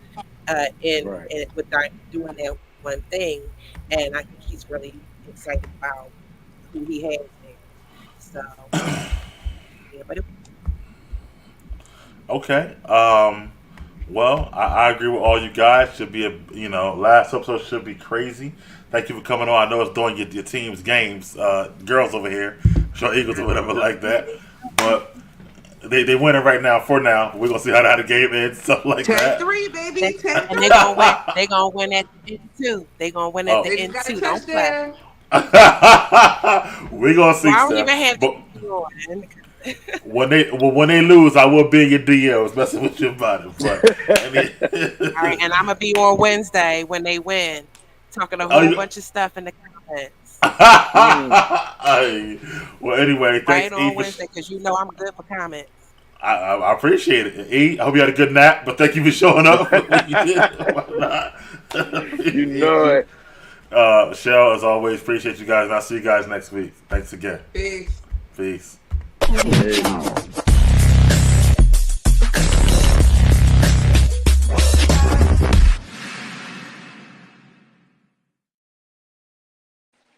and with Diamond doing that one thing, and I think he's really excited about who he has there. So, yeah, but okay. Well, I agree with all you guys. Should be last episode should be crazy. Thank you for coming on. I know it's doing your team's games, girls over here, show Eagles or whatever like that. But they winning right now. For now, we're gonna see how the game ends, stuff like that. 10-3, baby. and they're gonna win. They're gonna win at the end too. They're gonna win at the end too. Don't play. We're gonna see. I don't even have to. When they lose, I will be in your DMs messing with you about it. But, all right, and I'm gonna be on Wednesday when they win, talking a whole bunch of stuff in the comments. Well, anyway, thanks. Right on Wednesday, because I'm good for comments. I appreciate it. E, I hope you had a good nap, but thank you for showing up. You did. Why not? You know it. Shell, as always, appreciate you guys, and I'll see you guys next week. Thanks again. Peace. Peace. Peace.